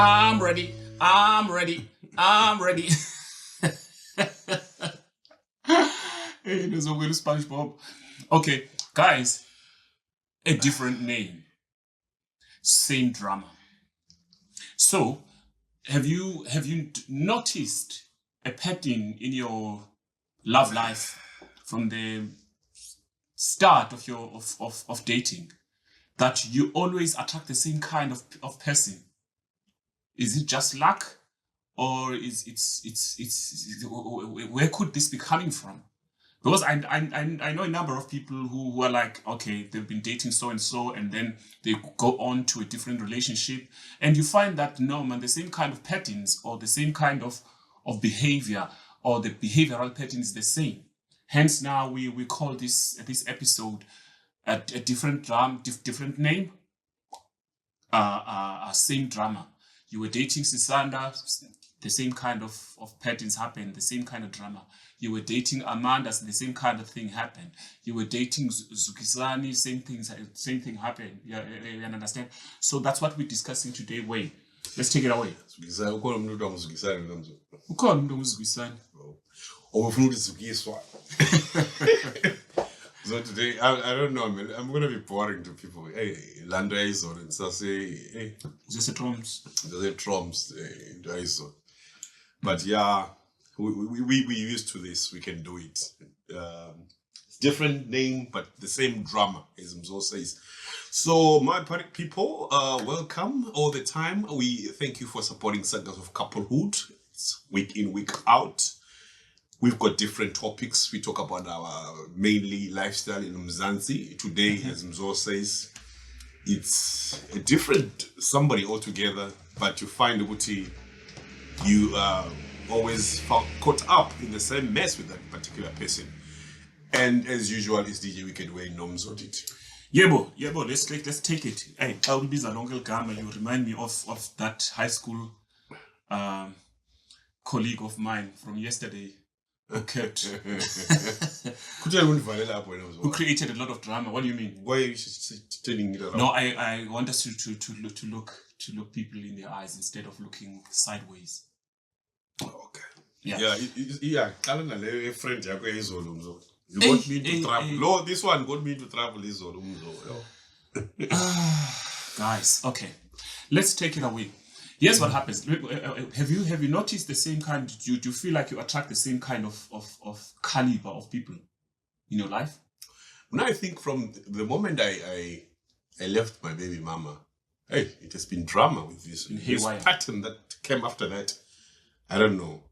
I'm ready. I'm ready. I'm ready. Hey, there's a weird SpongeBob. Okay, guys, a different name, same drama. So, have you noticed a pattern in your love life from the start of your of dating that you always attract the same kind of person? Is it just luck, or is it's where could this be coming from? Because I know a number of people who are like, okay, they've been dating so and so, and then they go on to a different relationship, and you find that no man, the same kind of patterns or the same kind of behavior or the behavioral pattern is the same. Hence, now we call this episode a different different name, same drama. You were dating Sisanda, the same kind of patterns happened, the same kind of drama. You were dating Amanda, the same kind of thing happened. You were dating Zukisani, same thing happened. You understand? So that's what we're discussing today. Wait, let's take it away. So today, I don't know, man. I'm going to be boring to people. Hey, Lando Aizor, and so say, hey. Just a Troms. But yeah, we used to this. We can do it. Different name, but the same drama, as Mzo says. So, my people, welcome all the time. We thank you for supporting Sagas of Couplehood. It's week in, week out. We've got different topics. We talk about our mainly lifestyle in Mzansi. Today, as Mzo says, it's a different somebody altogether, but you find Uguti, you always caught up in the same mess with that particular person. And as usual, it's DJ Wicked Way Noms on it. Yebo, let's take it. Hey, I will be Zalongel Gama. You remind me of that high school colleague of mine from yesterday. Okay. Who created a lot of drama? What do you mean? Why are you telling it around? No, I want us to look people in the eyes instead of looking sideways. Okay. Yeah. Yeah. A friend, you got me into trouble. No, this one got me into trouble. Guys, okay, let's take it away. Here's what happens. Have you noticed the same kind? Do you feel like you attract the same kind of caliber of people in your life? When I think from the moment I left my baby mama, hey, it has been drama with this pattern that came after that. I don't know,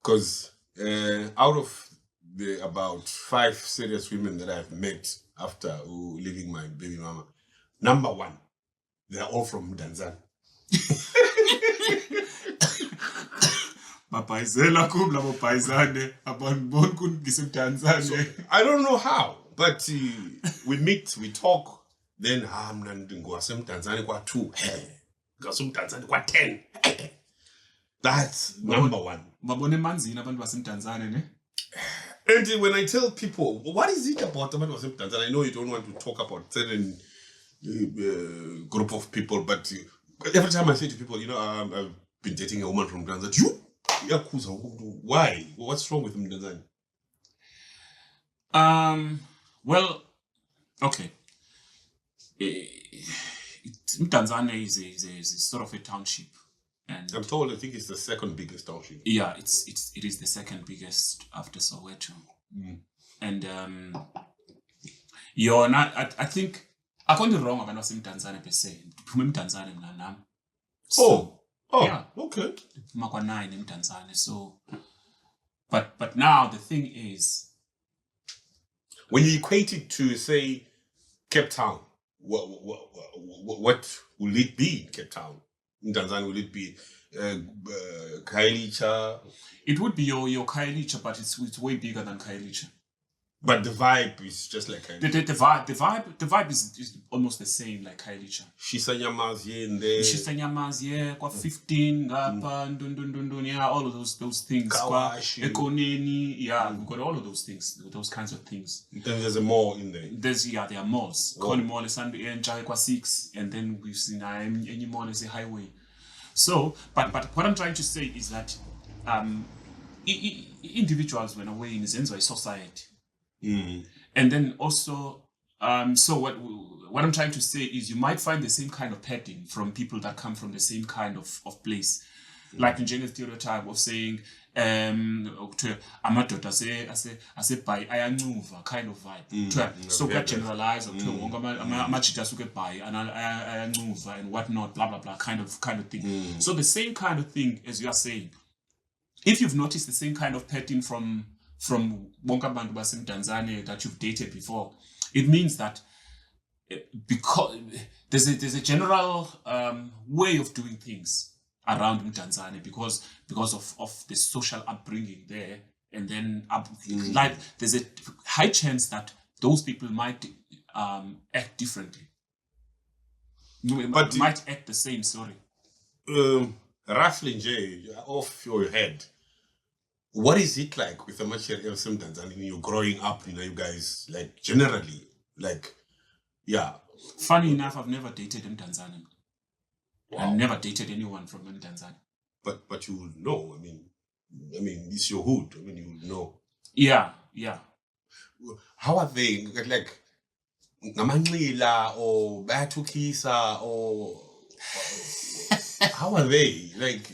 because out of the about 5 serious women that I've met after leaving my baby mama, number 1, they are all from Tanzania. So, I don't know how, but we meet, we talk, then that's number 1. And when I tell people, what is it about Tanzania? I know you don't want to talk about certain group of people, but every time I say to people, I've been dating a woman from Tanzania. You? Yakuza, why? What's wrong with Tanzania? Well, okay. Tanzania is sort of a township, and I'm told I think it's the second biggest township. Yeah, it is the second biggest after Soweto. And you're not. I think I can't be wrong about not Tanzania per se. Tanzania mnanam. Oh, yeah. Okay. Makwanai in Tanzania. So, but now the thing is, when you equate it to say Cape Town, what will it be in Cape Town? In Tanzania, will it be Kailicha? It would be your Kailicha, but it's way bigger than Kailicha. But the vibe is just like Kailicha. The vibe is almost the same like Kailicha. Shisanyama's here and there. Shisanyama's here, kwa 15, yeah, all of those things. Kawashi. Ekoneni, yeah, we've got all of those things, those kinds of things. Then there's a mall in there. There are malls. Koni mall is kwa 6, and then we've seen any mall is a highway. So, but what I'm trying to say is that individuals when away in Zenzo society, and then also so what I'm trying to say is you might find the same kind of pattern from people that come from the same kind of place. Like in general stereotype of saying amadoda asebhayi ayancuva kind of vibe. So we generalize wonke amajita asuke ebhayi ayancuva and whatnot, blah blah blah kind of thing. So the same kind of thing as you are saying, if you've noticed the same kind of pattern from bonke abantu basemdantsane that you've dated before, it means that because there's a general way of doing things around Mdantsane because of the social upbringing there, and then like there's a high chance that those people might act differently, but might act the same. Sorry, roughly, Jay, off your head, what is it like with the material of Mdantsane? You're growing up, you guys, like generally, like, yeah. Funny enough, I've never dated Mdantsane. Wow. I've never dated anyone from Mdantsane. But you would know. I mean, it's your hood. I mean, you would know. Yeah. How are they? Like, Namanila or Batukisa or how are they? Like,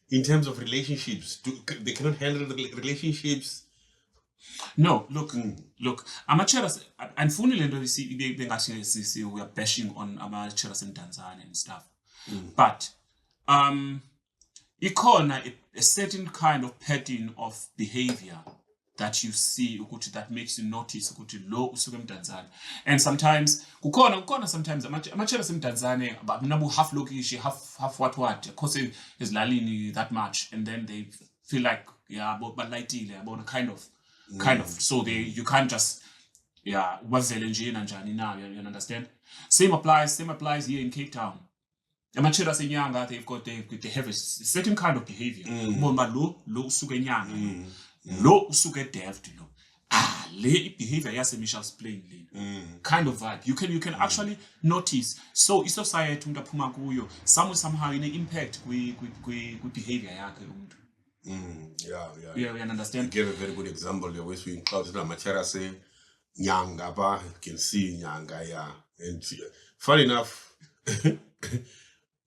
in terms of relationships, they cannot handle the relationships. No, look. Amacheras, unfortunately, we are bashing on Amacheras and Tanzania and stuff. But ikona a certain kind of pattern of behavior that you see that makes you notice lo usuke eMdantsane. And sometimes kukhona sometimes Amacheras eMdantsane nabu half lokishi, half what because ezilalini that much, and then they feel like balayitile about kind of so you can't just wavele nje nanjani now, you understand. Same applies here in Cape Town. Amacheras enyanga, they have a certain kind of behavior. Lo usuke enyanga, lo usuke edeft, le behavior yase Michelle's playing le kind of vibe. You can actually notice. So society umuntu aphuma kuyo somehow in impact kwi behavior yakhe umuntu. Yeah, you understand. You gave a very good example. The way we cloud to Amacheras nyanga, ba you can see nyanga, and funny enough.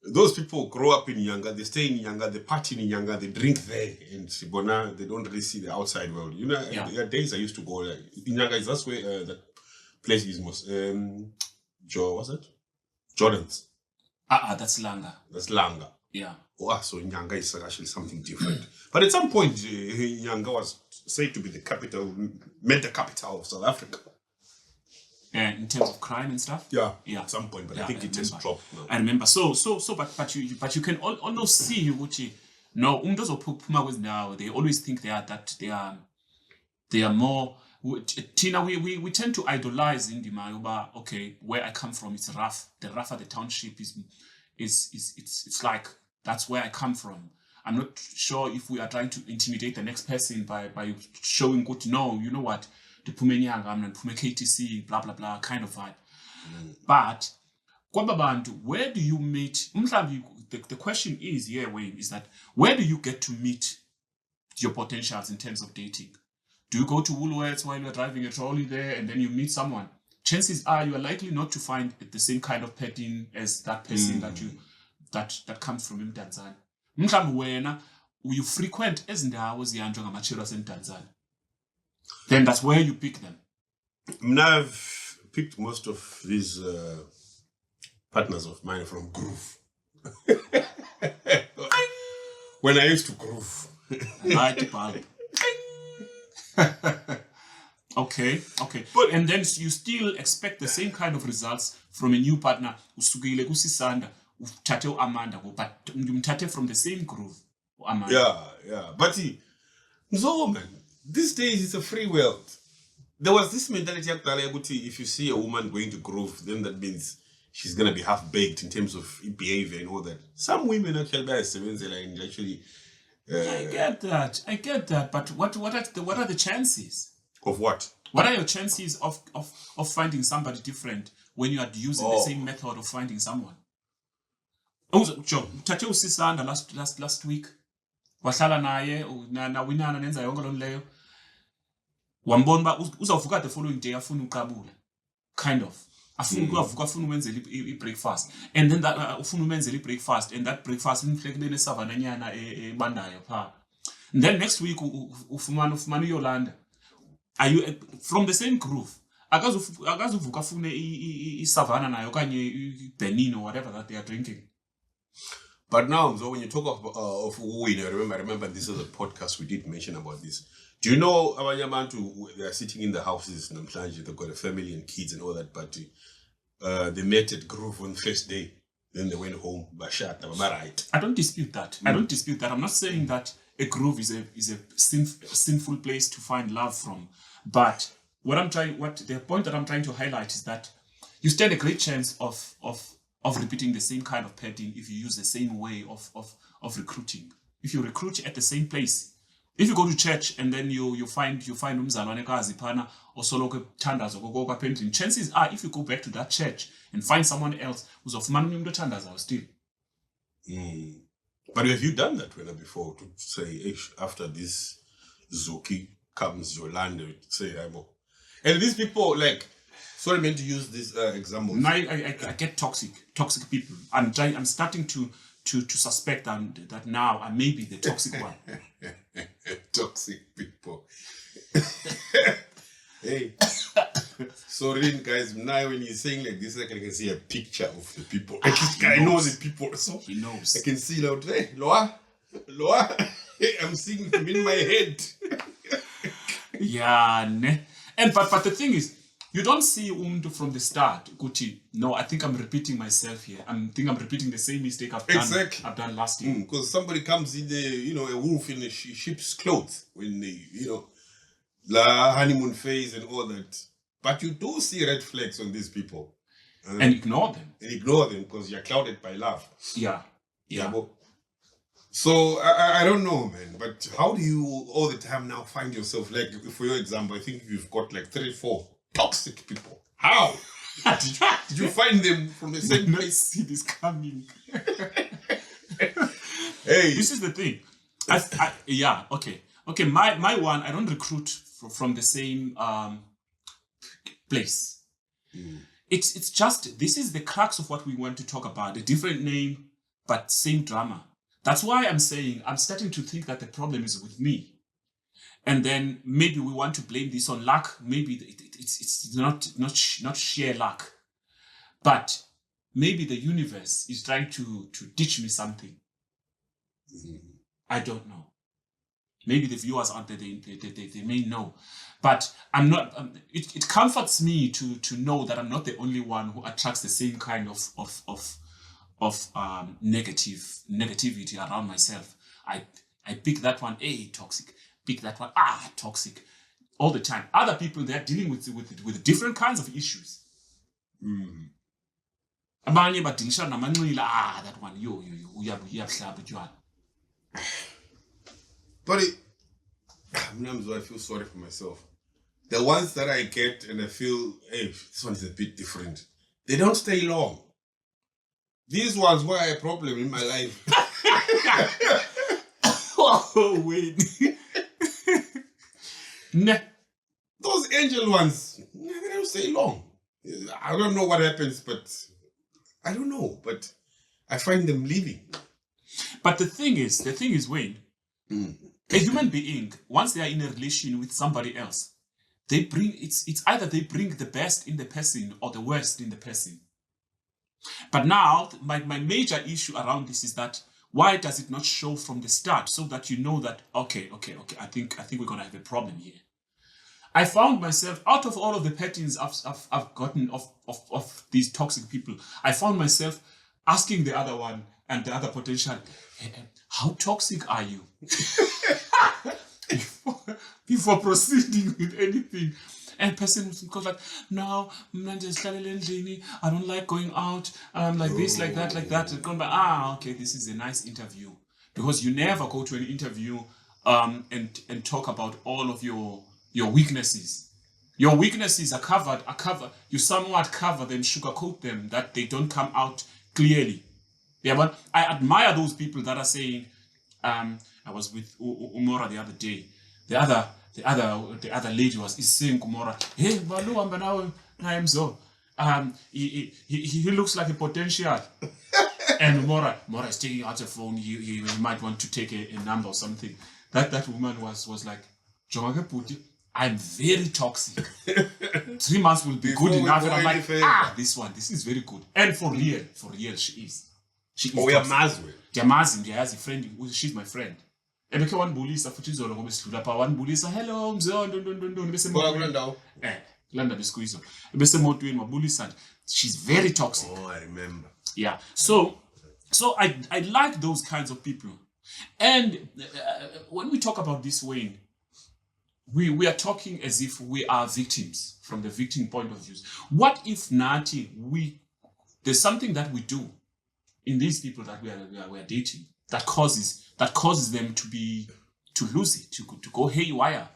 Those people grow up in Nyanga, they stay in Nyanga, they party in Nyanga, they drink there, and Sibona, they don't really see the outside world. There are days I used to go like in Nyanga. That's where that place is most. What's it? Jordan's. That's Langa. That's Langa. Yeah. So Nyanga is actually something different. But at some point, Nyanga was said to be the mental capital of South Africa. In terms of crime and stuff, yeah, at some point, but I think it has dropped now. I remember. But you can almost see Uchi. No, now they always think they are more. Tina, we tend to idolize Indima. Okay, where I come from, it's rough. The rougher the township is it's like that's where I come from. I'm not sure if we are trying to intimidate the next person by showing good. No, you know what. The Pumenyanga and Pume KTC, blah blah blah kind of vibe. But Kwababantu, where do you meet? The question is is that where do you get to meet your potentials in terms of dating? Do you go to Woolworths while you're driving a trolley there and then you meet someone? Chances are you are likely not to find the same kind of pattern as that person that comes from Mdantsane. Wena you frequent ezindawo ziyanjwa ngamacheras eMdantsane. Then that's where you pick them. I've picked most of these partners of mine from Groove. When I used to groove. Okay. But and then you still expect the same kind of results from a new partner. Usukile kusisanda, uthathe Amanda, but umthathe from the same groove. Amanda. Yeah. But no man. These days it's a free world. There was this mentality if you see a woman going to groove, then that means she's gonna be half baked in terms of behavior and all that. Some women actually actually. I get that. But what are the chances? Of what? What are your chances of finding somebody different when you are using the same method of finding someone? Joe, uthathe usisanda last week. Wahlala naye nawinana nenza yonke lo leyo. Wambona uba uzawuvuka the following day afuna uqabula. Kind of. Afuna umenzela i-breakfast. And then that ufuna umenzela i-breakfast and that breakfast imhleke bene savananyana ebandayo pha. And then next week ufumana uYolanda. Are you from the same groove? Akazuvuka afune i-savana nayo okanye Benin or whatever that they are drinking. But now, so when you talk of win, I remember this is a podcast we did mention about this. Do you know Abanyamantu, they are sitting in the houses in Namhlanje, they've got a family and kids and all that, but they met at Groove on the first day. Then they went home, Bashat, right. I don't dispute that. I don't dispute that. I'm not saying that a groove is a sinful place to find love from. But the point that I'm trying to highlight is that you stand a great chance of repeating the same kind of pattern if you use the same way of recruiting. If you recruit at the same place, if you go to church and then you find umzalwanekazi phana osoloko ethandaza kokoko painting, chances are if you go back to that church and find someone else uzofumana umuntu othandazayo still. But have you done that before to say after this Zuki comes Yolanda, say and these people like, sorry, I meant to use this example. Now I get toxic people. I'm starting to suspect that now I may be the toxic one. Toxic people. Hey, sorry guys. Now when you're saying like this, I can see a picture of the people. I know the people, so he knows. I can see out there. Loa. I'm seeing them in my head. Yeah, ne. And but the thing is, you don't see umuntu from the start. Guti, no, I think I'm repeating myself here. I think I'm repeating the same mistake I've done last year. Because somebody comes in a wolf in a sheep's clothes when they, the honeymoon phase and all that. But you do see red flags on these people. And ignore them. And ignore them because you're clouded by love. Yeah. So I don't know, man. But how do you all the time now find yourself, like for your example, I think you've got like 3-4 toxic people. How? did you find them from the same place? See this coming. Hey, this is the thing. Okay. My one, I don't recruit from the same place. It's just, this is the crux of what we want to talk about. A different name, but same drama. That's why I'm saying I'm starting to think that the problem is with me. And then maybe we want to blame this on luck. Maybe it's not sheer luck. But maybe the universe is trying to teach me something. I don't know. Maybe the viewers out there, they may know. But I'm not. It comforts me to know that I'm not the only one who attracts the same kind of negativity around myself. I pick that one, toxic. Pick that one, toxic. All the time. Other people, they're dealing with different kinds of issues. Abanye badilisha namanxila, that one, uyabuhlaba utywala. But I feel sorry for myself. The ones that I get and I feel, this one is a bit different. They don't stay long. These ones were a problem in my life. Oh, wait. Nah. Those angel ones, they don't stay long. I don't know what happens, but I don't know. But I find them leaving. But the thing is, Wayne, a human being, once they are in a relation with somebody else, they bring it's either they bring the best in the person or the worst in the person. But now, my major issue around this is that why does it not show from the start so that you know that okay, I think we're gonna have a problem here. I found myself, out of all of the patterns I've gotten of these toxic people, I found myself asking the other one and the other potential, how toxic are you? before proceeding with anything. And person goes like, no, I don't like going out, like this, like that, like that. Okay, this is a nice interview. Because you never go to an interview and talk about all of your weaknesses. Your weaknesses are covered. You somewhat cover them, sugarcoat them, that they don't come out clearly. Yeah, but I admire those people that are saying, I was with Umora the other day. The other lady was saying Umora, hey, Balu, I'm so. He looks like a potential. And Mora is taking out a phone. He might want to take a number or something. That woman was like, Jomage Puti, I'm very toxic. 3 months will be Before good we enough. go And I'm any like, further. this is very good. And for real, she is. She is Oh, toxic. uyamazi. Ndiyamazi, ndiyayazi friend, she's my friend. Ebekhe wanibulisa futhi izolo ngoba sidlula pha wanibulisa, hello mzondo bese Kula ndawo. kulanda besikuyizwa. Bese emotweni wabulisa nje. She's very toxic. Oh, I remember. Yeah. So I like those kinds of people. And when we talk about this, Wayne, we are talking as if we are victims from the victim point of view. What if Nati, there's something that we do in these people that we are dating that causes them to lose it, to go haywire.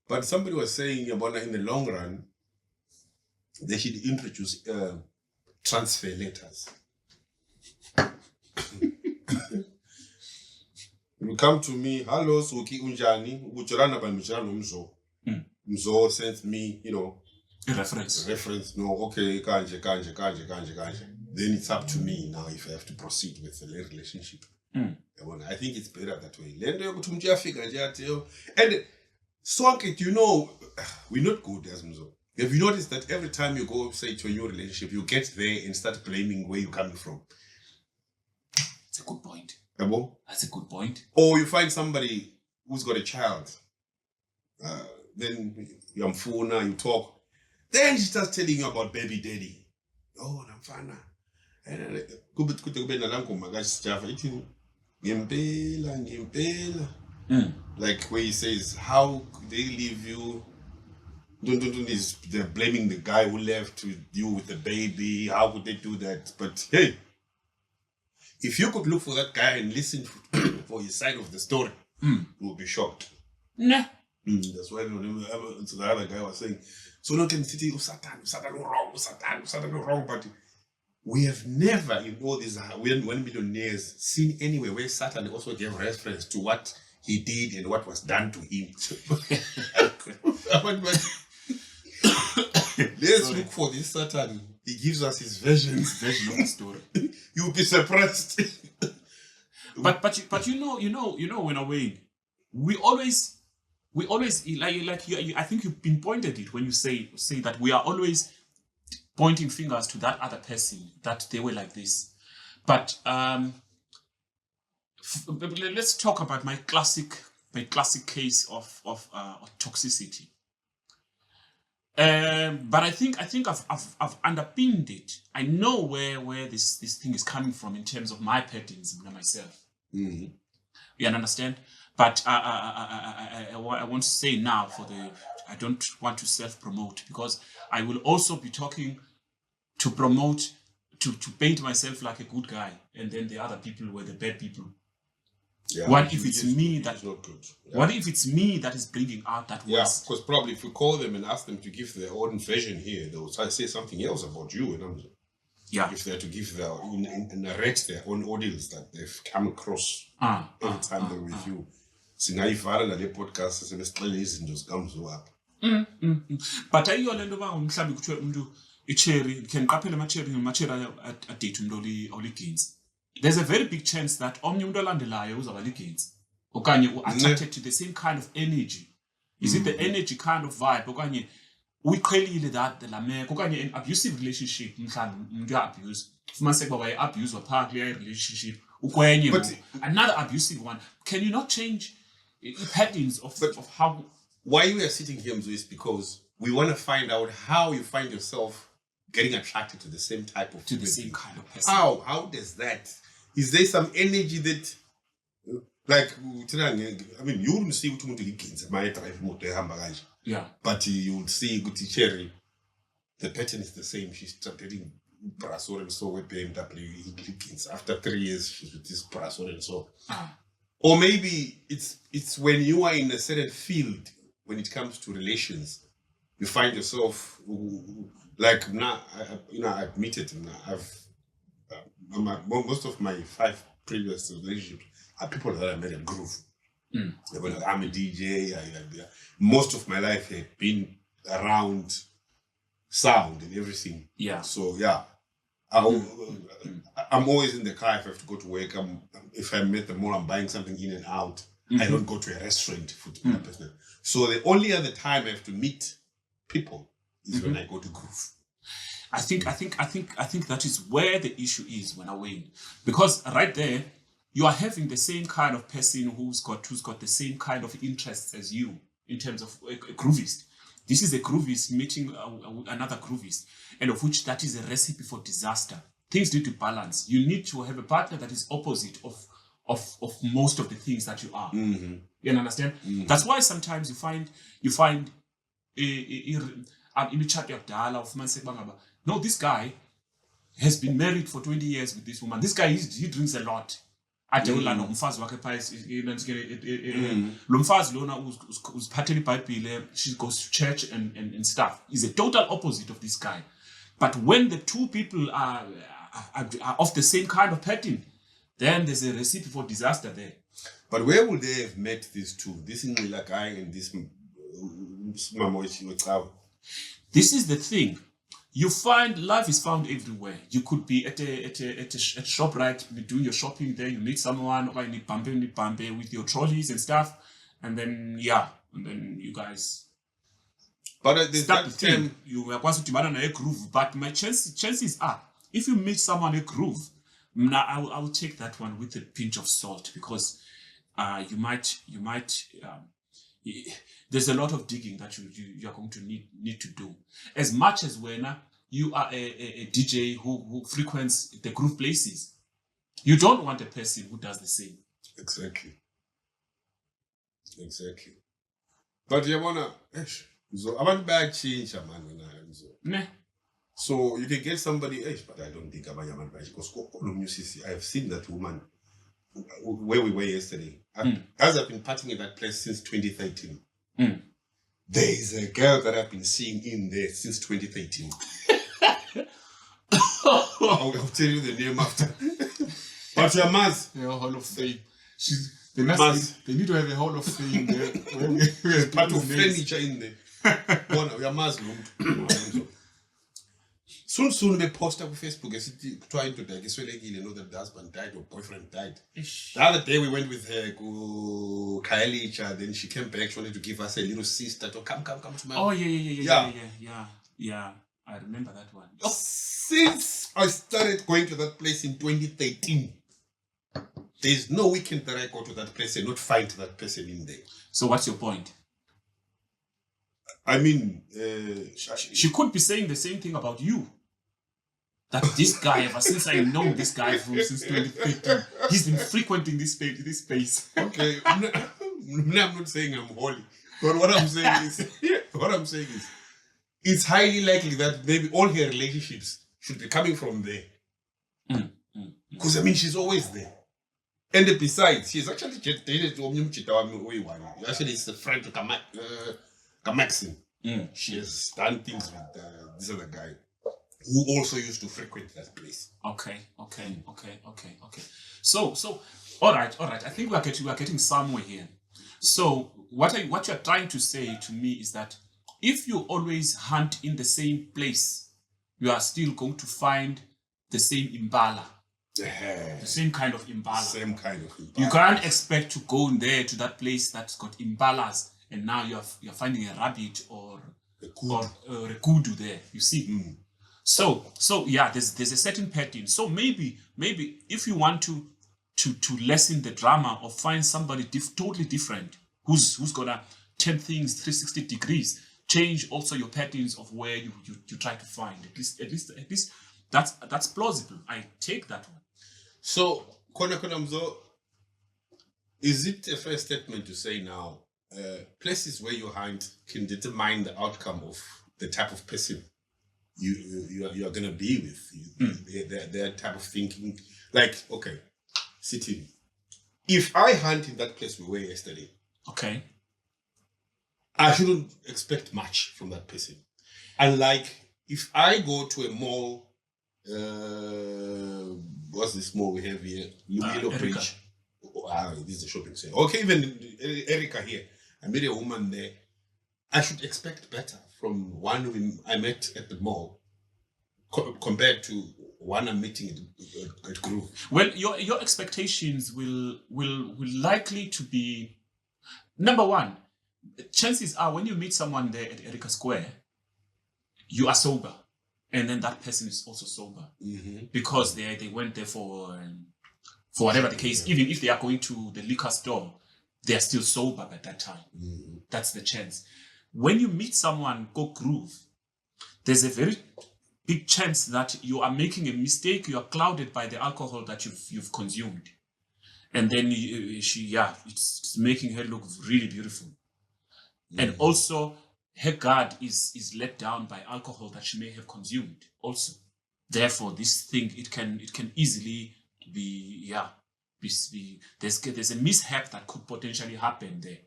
But somebody was saying about in the long run, they should introduce transfer letters. You come to me, hello, Suki Unjani, Ucharana by Michelano Mzo. Mzo sends me, A reference. No, okay, kanje. Then it's up to me now if I have to proceed with the relationship. I think it's better that way. And Swank, we're not good as Mzo. Have you noticed that every time you go, say, to a new relationship, you get there and start blaming where you're coming from? That's a good point. That's a good point. Or you find somebody who's got a child. Then you're on phone, you talk. Then she starts telling you about baby daddy. Oh, Namfana. And like where he says, how could they leave you? They're blaming the guy who left to deal with the baby. How could they do that? But hey, if you could look for that guy and listen for his side of the story, you will be shocked. Nah. That's why the other guy was saying, so look in city, Satan wrong. But we have never in all these 1 million years seen anywhere where Satan also gave reference to what he did and what was done to him. Let's look for this Satan. He gives us his version of the story. You'll be surprised. but you know when away, we always like I think you pinpointed it when you say that we are always pointing fingers to that other person that they were like this. But let's talk about my classic case of toxicity. But I think I've underpinned it. I know where this thing is coming from in terms of my patterns and myself. Mm-hmm. You understand? But I want to say now I don't want to self-promote because I will also be talking to promote, to paint myself like a good guy, and then the other people were the bad people. Yeah, what if it's me that's not good? Yeah. What if it's me that is bringing out that worst? Yeah, because probably if we call them and ask them to give their own version here, they will say something else about you. If they're to give narrate their own audience that they've come across every time they're with you. Singayivala nale podcast sebesixele izinto zikamzwa apha. But ayiyo lento ba umhlambi kuthiwe umuntu icherry can qaphela ama-cherry adate umuntu oliginzi. There's a very big chance that omnye umuntu olandelayo uzaba liginzi okanye attracted to the same kind of energy. Is it the energy kind of vibe okanye uyiqhelile that la meko okanye an abusive relationship mhlawumbe umuntu uya-abuse fumaniseke uba waye-abuse phaa kuleya relationship ukwenye another abusive one. Can you not change patterns of how? Why we are sitting here is because we want to find out how you find yourself getting attracted to the same type of the same kind of person. How does that? Is there some energy that, like, I mean, you wouldn't see what my drive motor. Yeah. But you would see good cherry. The pattern is the same. She's dating Brasor and so with BMW. After 3 years, she's with this Brasor and so. Or maybe it's when you are in a certain field, when it comes to relations, you find yourself like now. I admit it. most of my 5 previous relationships are people that I met at Groove. I'm a DJ. Most of my life had been around sound and everything. Yeah. So yeah, I'm always in the car if I have to go to work. If I'm at the mall, I'm buying something in and out. I don't go to a restaurant for business. So the only other time I have to meet people is when I go to Groove. I think that is where the issue is when I win, because right there you are having the same kind of person who's got the same kind of interests as you in terms of a groovist. This is a groovist meeting another groovist, and of which that is a recipe for disaster. Things need to balance. You need to have a partner that is opposite of most of the things that you are. You understand? That's why sometimes you find no, this guy has been married for 20 years with this woman. This guy, he drinks a lot. She goes to church and stuff. He's a total opposite of this guy. But when the two people are of the same kind of pattern, then there's a recipe for disaster there. But where would they have met these two? This Ngila guy and this Mama. This is the thing. You find love is found everywhere. You could be at a shop, right? Be doing your shopping there. You meet someone, or you need bambe with your trolleys and stuff, and then you guys. But there's that term. You are going to a groove. But my chances are, if you meet someone a groove, I will take that one with a pinch of salt, because you might. There's a lot of digging that you are going to need to do. As much as when you are a DJ who frequents the groove places, you don't want a person who does the same. Exactly. But you wanna so I want to change man. So you can get somebody else, but I don't think about Yaman because I have seen that woman where we were yesterday. As I've been partying at that place since 2013. There is a girl that I've been seeing in there since 2013. I'll tell you the name after. But your Maz. Yeah, Hall of Fame. They need to have a Hall of Fame there. There's part of furniture in there. Your Maz. Soon they post up on Facebook trying to know that the husband died or boyfriend died. The other day we went with her to Kaelicha, then she came back, she wanted to give us a little sister to come to my. Oh yeah. I remember that one. Since I started going to that place in 2013, there's no weekend that I go to that place and not find that person in there. So what's your point? I mean, she could be saying the same thing about you. That this guy, ever since I know this guy since 2015, he's been frequenting this space. Okay, I'm not saying I'm holy, but what I'm saying is, it's highly likely that maybe all her relationships should be coming from there. Because I mean, she's always there. And besides, she's actually dated actually it's a friend to Kamaxin. She has done things with this other guy who also used to frequent that place. Okay. So, all right. I think we are getting somewhere here. So, what you're trying to say to me is that if you always hunt in the same place, you are still going to find the same imbala. The same kind of imbala. You can't expect to go in there to that place that's got imbalas, and now you're finding a rabbit or a kudu there. You see. So yeah, there's a certain pattern. So maybe if you want to lessen the drama or find somebody totally different who's gonna turn things 360 degrees, change also your patterns of where you try to find. At least that's plausible. I take that one. So Konamzo, is it a fair statement to say now places where you hunt can determine the outcome of the type of person you are going to be with, their type of thinking? Like, okay, sitting. If I hunt in that place we were yesterday, okay, I shouldn't expect much from that person. And like, if I go to a mall What's this mall we have here? Lumino Erica. Bridge. This is a shopping center. Okay, even Erica here. I met a woman there. I should expect better from one I met at the mall compared to one I'm meeting at Groove. Well, your expectations will likely to be, number one, chances are when you meet someone there at Erica Square, you are sober, and then that person is also sober because they went there for whatever the case. Even if they are going to the liquor store, they are still sober at that time. That's the chance. When you meet someone go Groove, there's a very big chance that you are making a mistake. You are clouded by the alcohol that you've consumed, and then it's making her look really beautiful, and also her guard is let down by alcohol that she may have consumed also. Therefore, this thing it can easily be there's a mishap that could potentially happen there.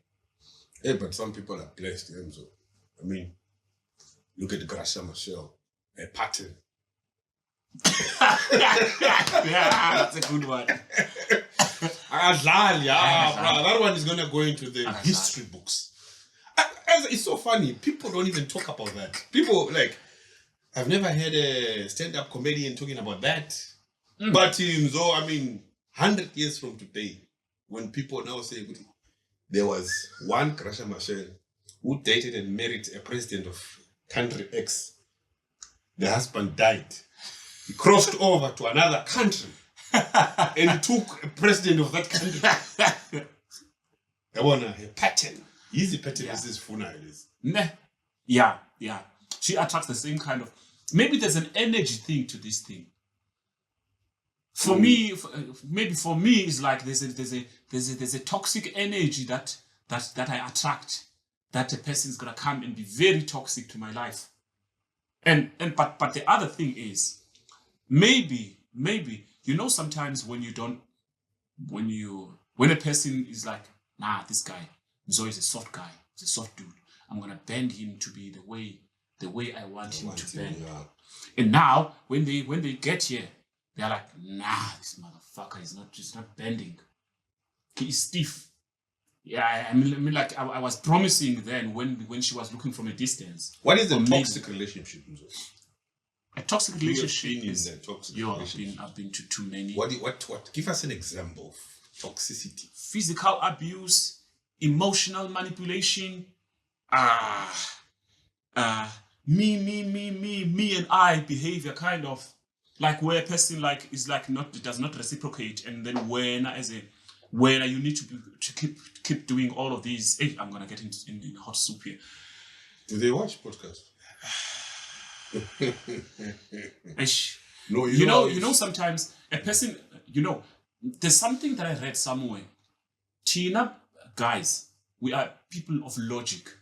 Hey, but some people are blessed, so I mean, look at Gracia Michelle. A pattern. Yeah, that's a good one. That one is gonna go into the history books. It's so funny. People don't even talk about that. People I've never heard a stand-up comedian talking about that. But so I mean, 100 years from today, when people now say there was one Gracia Michelle who dated and married a president of country X. The husband died. He crossed over to another country and he took a president of that country. I want a pattern. Easy pattern is this funeral is. Yeah. She attracts the same kind of. Maybe there's an energy thing to this thing. For me, it's like there's a toxic energy that I attract. That a person is gonna come and be very toxic to my life. But the other thing is, maybe sometimes when a person is like, nah, this guy Zoe is a soft guy, he's a soft dude, I'm gonna bend him to be the way I want him to bend. And now when they get here, they're like, nah, this motherfucker is not bending. He's stiff. Yeah, I mean, like I was promising then when she was looking from a distance. What is a toxic relationship? A toxic relationship is a toxic relationship. I've been to too many. What? Give us an example of toxicity. Physical abuse, emotional manipulation. Me and I behavior kind of like where a person does not reciprocate, and then when you need to keep doing all of these. Hey, I'm gonna get in hot soup here. Do they watch podcasts? No, you know sometimes a person, there's something that I read somewhere. Tina, guys, we are people of logic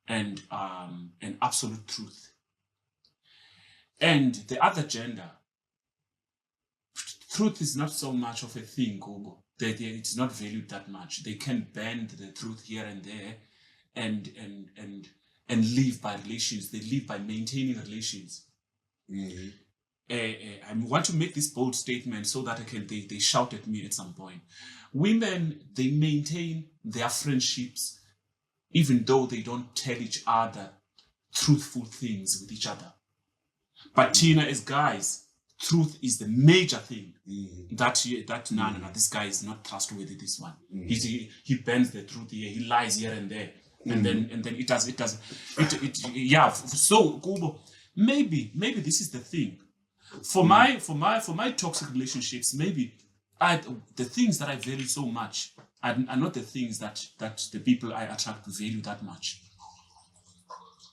and absolute truth. And the other gender, truth is not so much of a thing, Gogo. It's not valued that much. They can bend the truth here and there and live by relations. They live by maintaining relations. I want to make this bold statement so that they shout at me at some point. Women, they maintain their friendships even though they don't tell each other truthful things with each other. But Tina, as guys, truth is the major thing. This guy is not trustworthy. This one, he bends the truth here, he lies here and there, and then it does. So Kubo, maybe this is the thing. For my toxic relationships, maybe the things that I value so much are not the things that the people I attract value that much,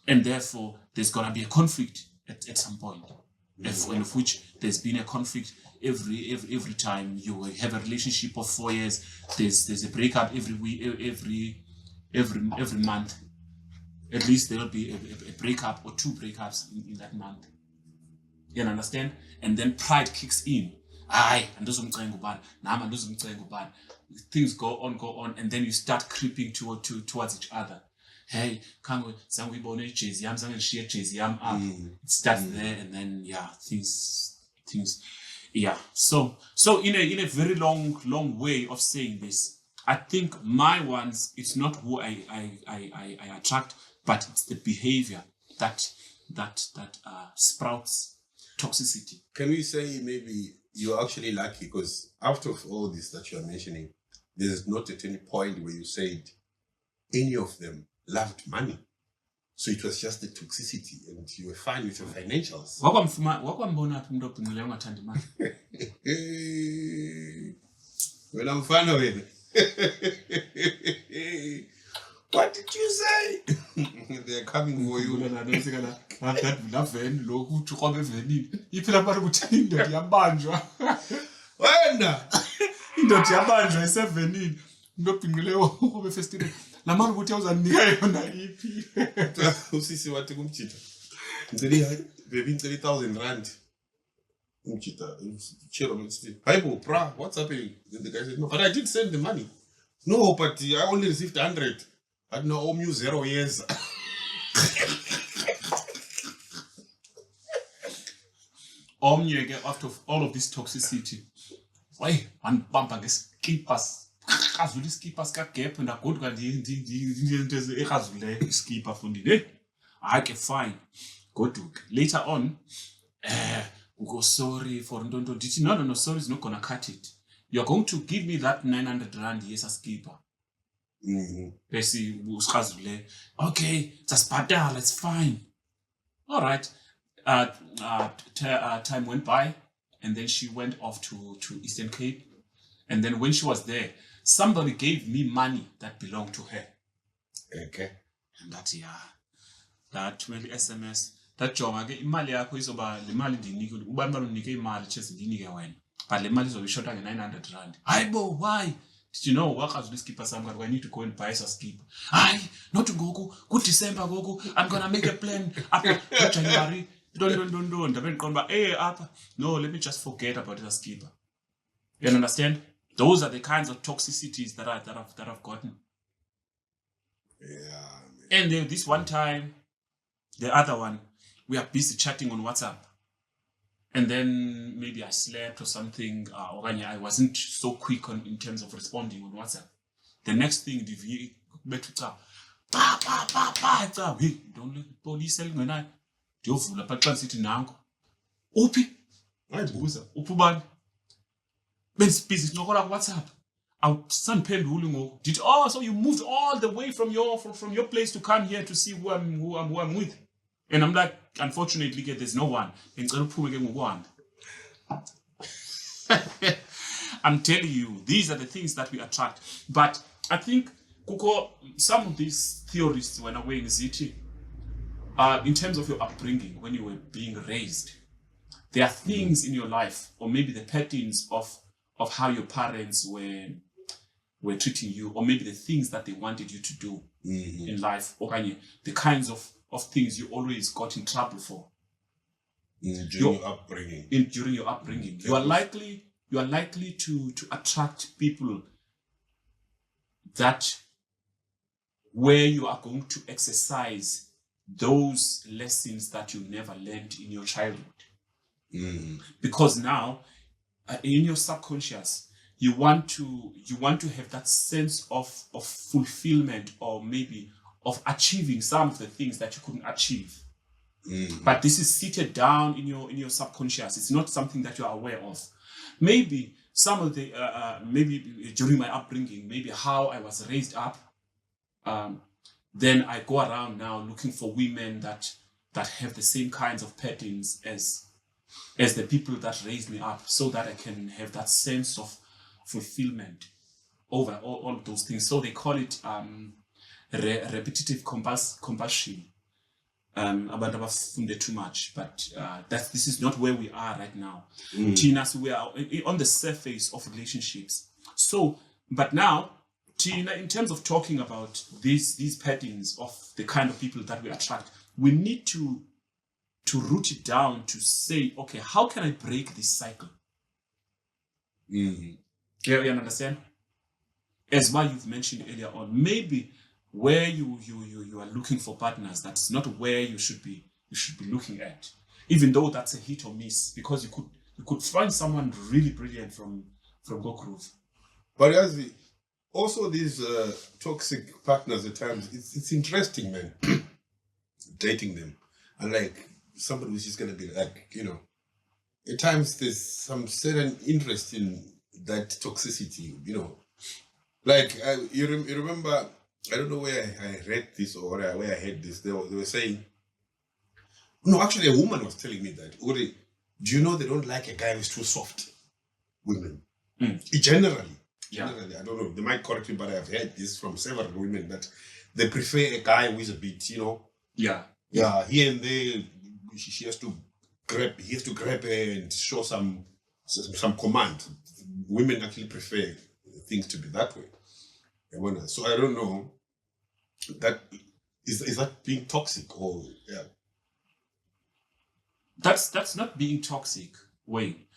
and therefore there's gonna be a conflict at some point. Of which there's been a conflict every time you have a relationship of 4 years. There's a breakup every week, every month. At least there'll be a breakup or 2 breakups in that month. You understand? And then pride kicks in. Things go on, and then you start creeping towards each other. Hey, it starts there, and then things things. Yeah. So in a very long way of saying this, I think my ones, it's not who I attract, but it's the behavior that sprouts toxicity. Can we say maybe you're actually lucky because out of all this that you're mentioning, there's not at any point where you said any of them loved money. So it was just the toxicity and you were fine with your financials. Wakwambona phi umuntu obhinqileyo ongathandi imali? When I'm fine with it. What did you say? They're coming for you. Wena! Indoda yabanjwa isevenini. Umuntu obhinqileyo obefestivale. La mali ukuthi awuzanika yona iphi? Usisi wathi kumchita. Ngicela baby ngicela 1,000 rand. Umchita chero mesti. Hi bro, what's happening? Then the guy said, no, but I did send the money. No, but I only received 100. I know owe you 0 years. Omnye ke after all of this toxicity. Why wanibamba ngeskipas. Khazula iskipas ka gap ndagoduka into ekhazule iskipa fundile. Okay, fine. Goduka. Later on, go sorry for Ntonto. Did you no, sorry is not gonna cut it. You're going to give me that 900 rand yes as skipper. Besi usikhazule. Okay, tasibhadala, it's fine. All right. Time went by, and then she went off to Eastern Cape. And then when she was there, somebody gave me money that belonged to her. Okay. And that 20 SMS. That jonga ke imali yakho izoba le mali ndinike ubani balunike imali chese ndinike wena. But le mali izobe shota nge 900 rand. Hayibo, why? Did you know wakhazula iskipper sami I need to go and buy a skipper? Hayi, not ngoku, ku December ngoku, I'm going to make a plan after January. Don't. No, let me just forget about the skipper. You understand? Those are the kinds of toxicities that I've gotten. Yeah. And then this one time, the other one, we are busy chatting on WhatsApp. And then maybe I slept or something, or I wasn't so quick in terms of responding on WhatsApp. The next thing, the don't let the police tell me now. Ndiyovula pha xa sithi nanko. Uphi? Ayibuza, uphi ubani? Bensibhizi sincokola ku WhatsApp. Awusandiphenduli ngoku. Did so you moved all the way from your place to come here to see who I'm with? And I'm like, unfortunately, there's no one. Ngicela uphume ke ngokuhamba. I'm telling you, these are the things that we attract. But I think some of these theorists went away in Ziti. In terms of your upbringing, when you were being raised, there are things in your life, or maybe the patterns of how your parents were treating you, or maybe the things that they wanted you to do in life, or the kinds of things you always got in trouble for. During your upbringing. During your upbringing. You are likely to attract people that where you are going to exercise those lessons that you never learned in your childhood. Because now, in your subconscious, you want to have that sense of fulfillment, or maybe of achieving some of the things that you couldn't achieve. But this is seated down in your subconscious. It's not something that you are aware of. Maybe some of the maybe during my upbringing, maybe how I was raised up. Then I go around now looking for women that have the same kinds of patterns as the people that raised me up, so that I can have that sense of fulfillment over all of those things. So they call it repetitive compulsion. Abantu abafunde too much, but this is not where we are right now. Tina, so we are on the surface of relationships. So, but now, Tina, in terms of talking about these patterns of the kind of people that we attract, we need to root it down to say, okay, how can I break this cycle? You understand? As what you've mentioned earlier on, maybe where you are looking for partners, that's not where you should be looking at. Even though that's a hit or miss, because you could find someone really brilliant from Gokruv. But also these toxic partners at times, it's interesting, man. Dating them, and like somebody who's just gonna be like, at times there's some certain interest in that toxicity, like you remember, I don't know where I read this or where I heard this. They were saying, no, actually a woman was telling me that, Uri, do you know they don't like a guy who's too soft? Women. Generally, I don't know, they might correct me, but I've heard this from several women that they prefer a guy who is a bit, here and there, she has to grab, he has to grab her and show some command. Women actually prefer things to be that way. So I don't know, that is that being toxic or That's not being toxic. Wait.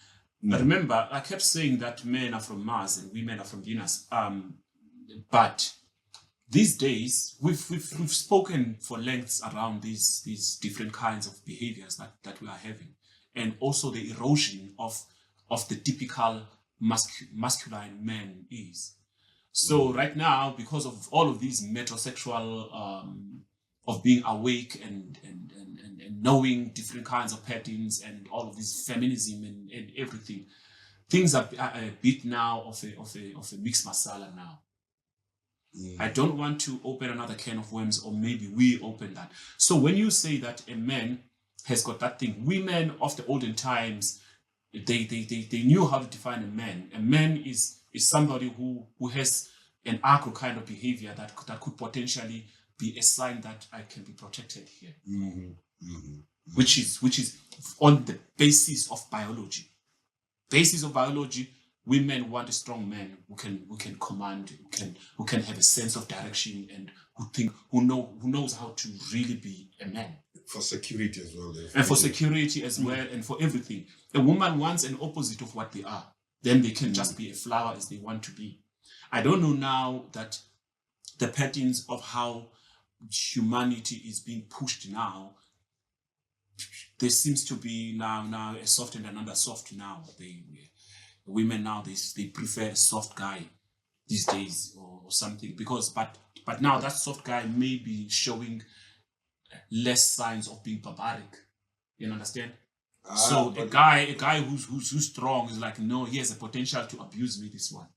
Remember, I kept saying that men are from Mars and women are from Venus. But these days, we've spoken for lengths around these different kinds of behaviors that we are having, and also the erosion of the typical masculine man is. So right now, because of all of these metrosexual of being awake and knowing different kinds of patterns and all of this feminism and everything, things are a bit now of a mixed masala now. I don't want to open another can of worms, or maybe we open that. So when you say that a man has got that thing, women of the olden times, they knew how to define a man. A man is somebody who has an aggro kind of behavior that could potentially be a sign that I can be protected here. Which is on the basis of biology. Women want a strong man who can command, who can have a sense of direction, and who knows how to really be a man. For security as well. And for security as well, and for everything. A woman wants an opposite of what they are. Then they can just be a flower as they want to be. I don't know now that the patterns of how humanity is being pushed now, there seems to be now a soft and another soft now. Women now, they prefer a soft guy these days or something, but now that soft guy may be showing less signs of being barbaric. You understand? So a guy who's strong is like, no, he has a potential to abuse me, this one.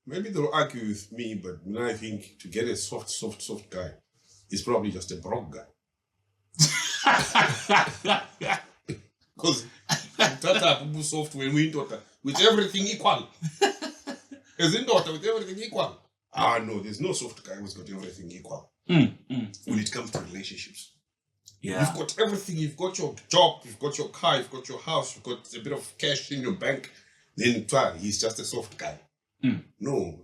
Maybe they'll argue with me, but I think to get a soft guy is probably just a broke guy. Because Tata soft when we daughter with everything equal. As in daughter with everything equal. No, there's no soft guy who's got everything equal. When it comes to relationships. Yeah. You've got everything, you've got your job, you've got your car, you've got your house, you've got a bit of cash in your bank, then he's just a soft guy. No,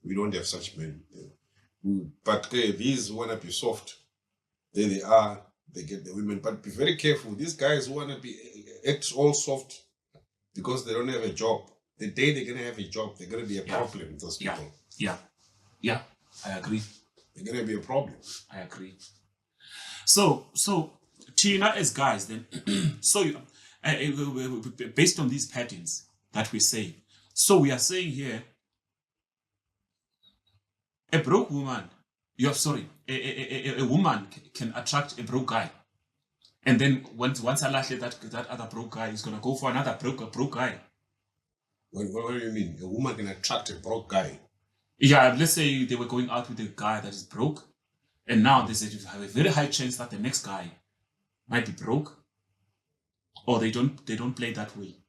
we don't have such men. But these who want to be soft, there they are, they get the women. But be very careful. These guys who want to act all soft because they don't have a job. The day they're going to have a job, they're going to be a problem with those people. Yeah, I agree. They're going to be a problem. I agree. So Tina, as guys, then, so based on these patterns that we say, so we are saying here, a broke woman, a woman can attract a broke guy, and then once I like that other broke guy is gonna go for another broke guy. What do you mean? A woman can attract a broke guy? Yeah, let's say they were going out with a guy that is broke, and now there's a very high chance that the next guy might be broke, or they don't play that way.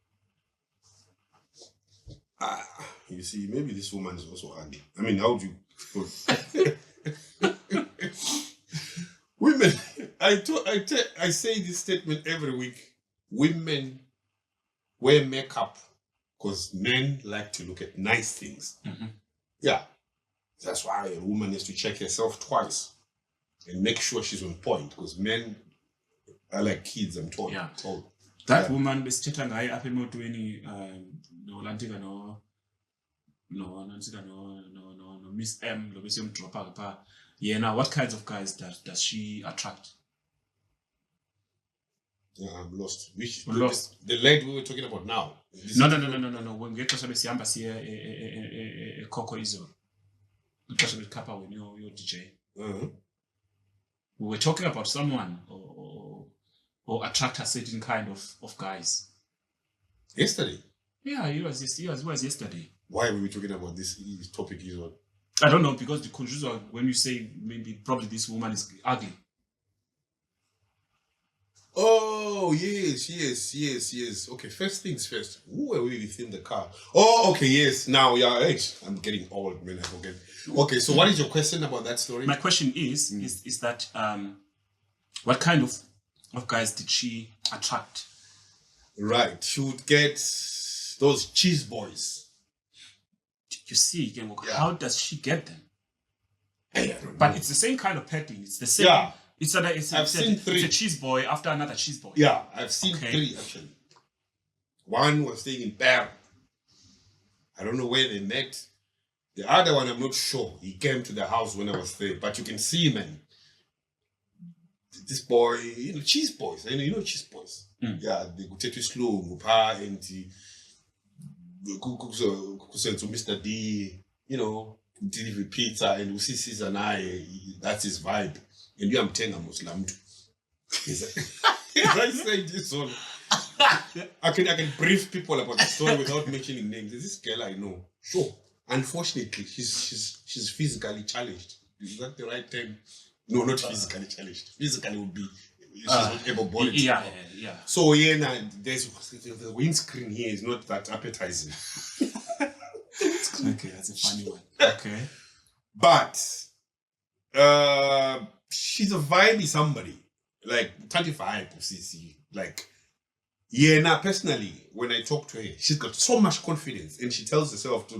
You see, maybe this woman is also ugly. I mean, how would you? Women, I say this statement every week. Women wear makeup because men like to look at nice things. Yeah, that's why a woman has to check herself twice and make sure she's on point, because men are like kids, I'm told. Yeah. That woman besithetha ngaye apha emotweni nolantika no Miss M lo besiyomdropa pha. Yena, what kinds of guys does she attract? Yeah, I'm lost. Which We're lost. the lady we were talking about now? No. When we get to sihamba siye Coco Izolo. Ixesha belikapha wena your DJ. Uh-huh. We were talking about someone or attract a certain kind of guys. Yesterday? Yeah, it was yesterday. Why were we talking about this topic? I don't know, because the confusion when you say maybe probably this woman is ugly. Oh, yes. Okay, first things first. Who were we within the car? Oh, okay, yes. Now, yeah, I'm getting old, man. I forget. Okay, so what is your question about that story? My question is that what kind of guys did she attract? Right, she would get those cheese boys. You see, how does she get them? Hey, I don't know. But it's the same kind of petting. It's the same. Yeah. I've seen three. It's a cheese boy after another cheese boy. Yeah, I've seen three actually. One was staying in Paris. I don't know where they met. The other one, I'm not sure. He came to the house when I was there, but you can see, man. This boy, cheese boys. Cheese boys. Yeah, they go take you slow, and Mr. D, deliver pizza, and we see Caesar and that's his vibe. And you am telling a Muslim too. As I say this one, I can brief people about the story without mentioning names. There's this girl I know. Sure. Unfortunately, she's physically challenged. Is that the right term? No, not physically challenged. Physically would be she's not able-bodied. Yeah. So there's the windscreen here is not that appetizing. Okay, that's a funny one. Okay. But she's a vibey somebody. Like 35 CC. Like personally, when I talk to her, she's got so much confidence and she tells herself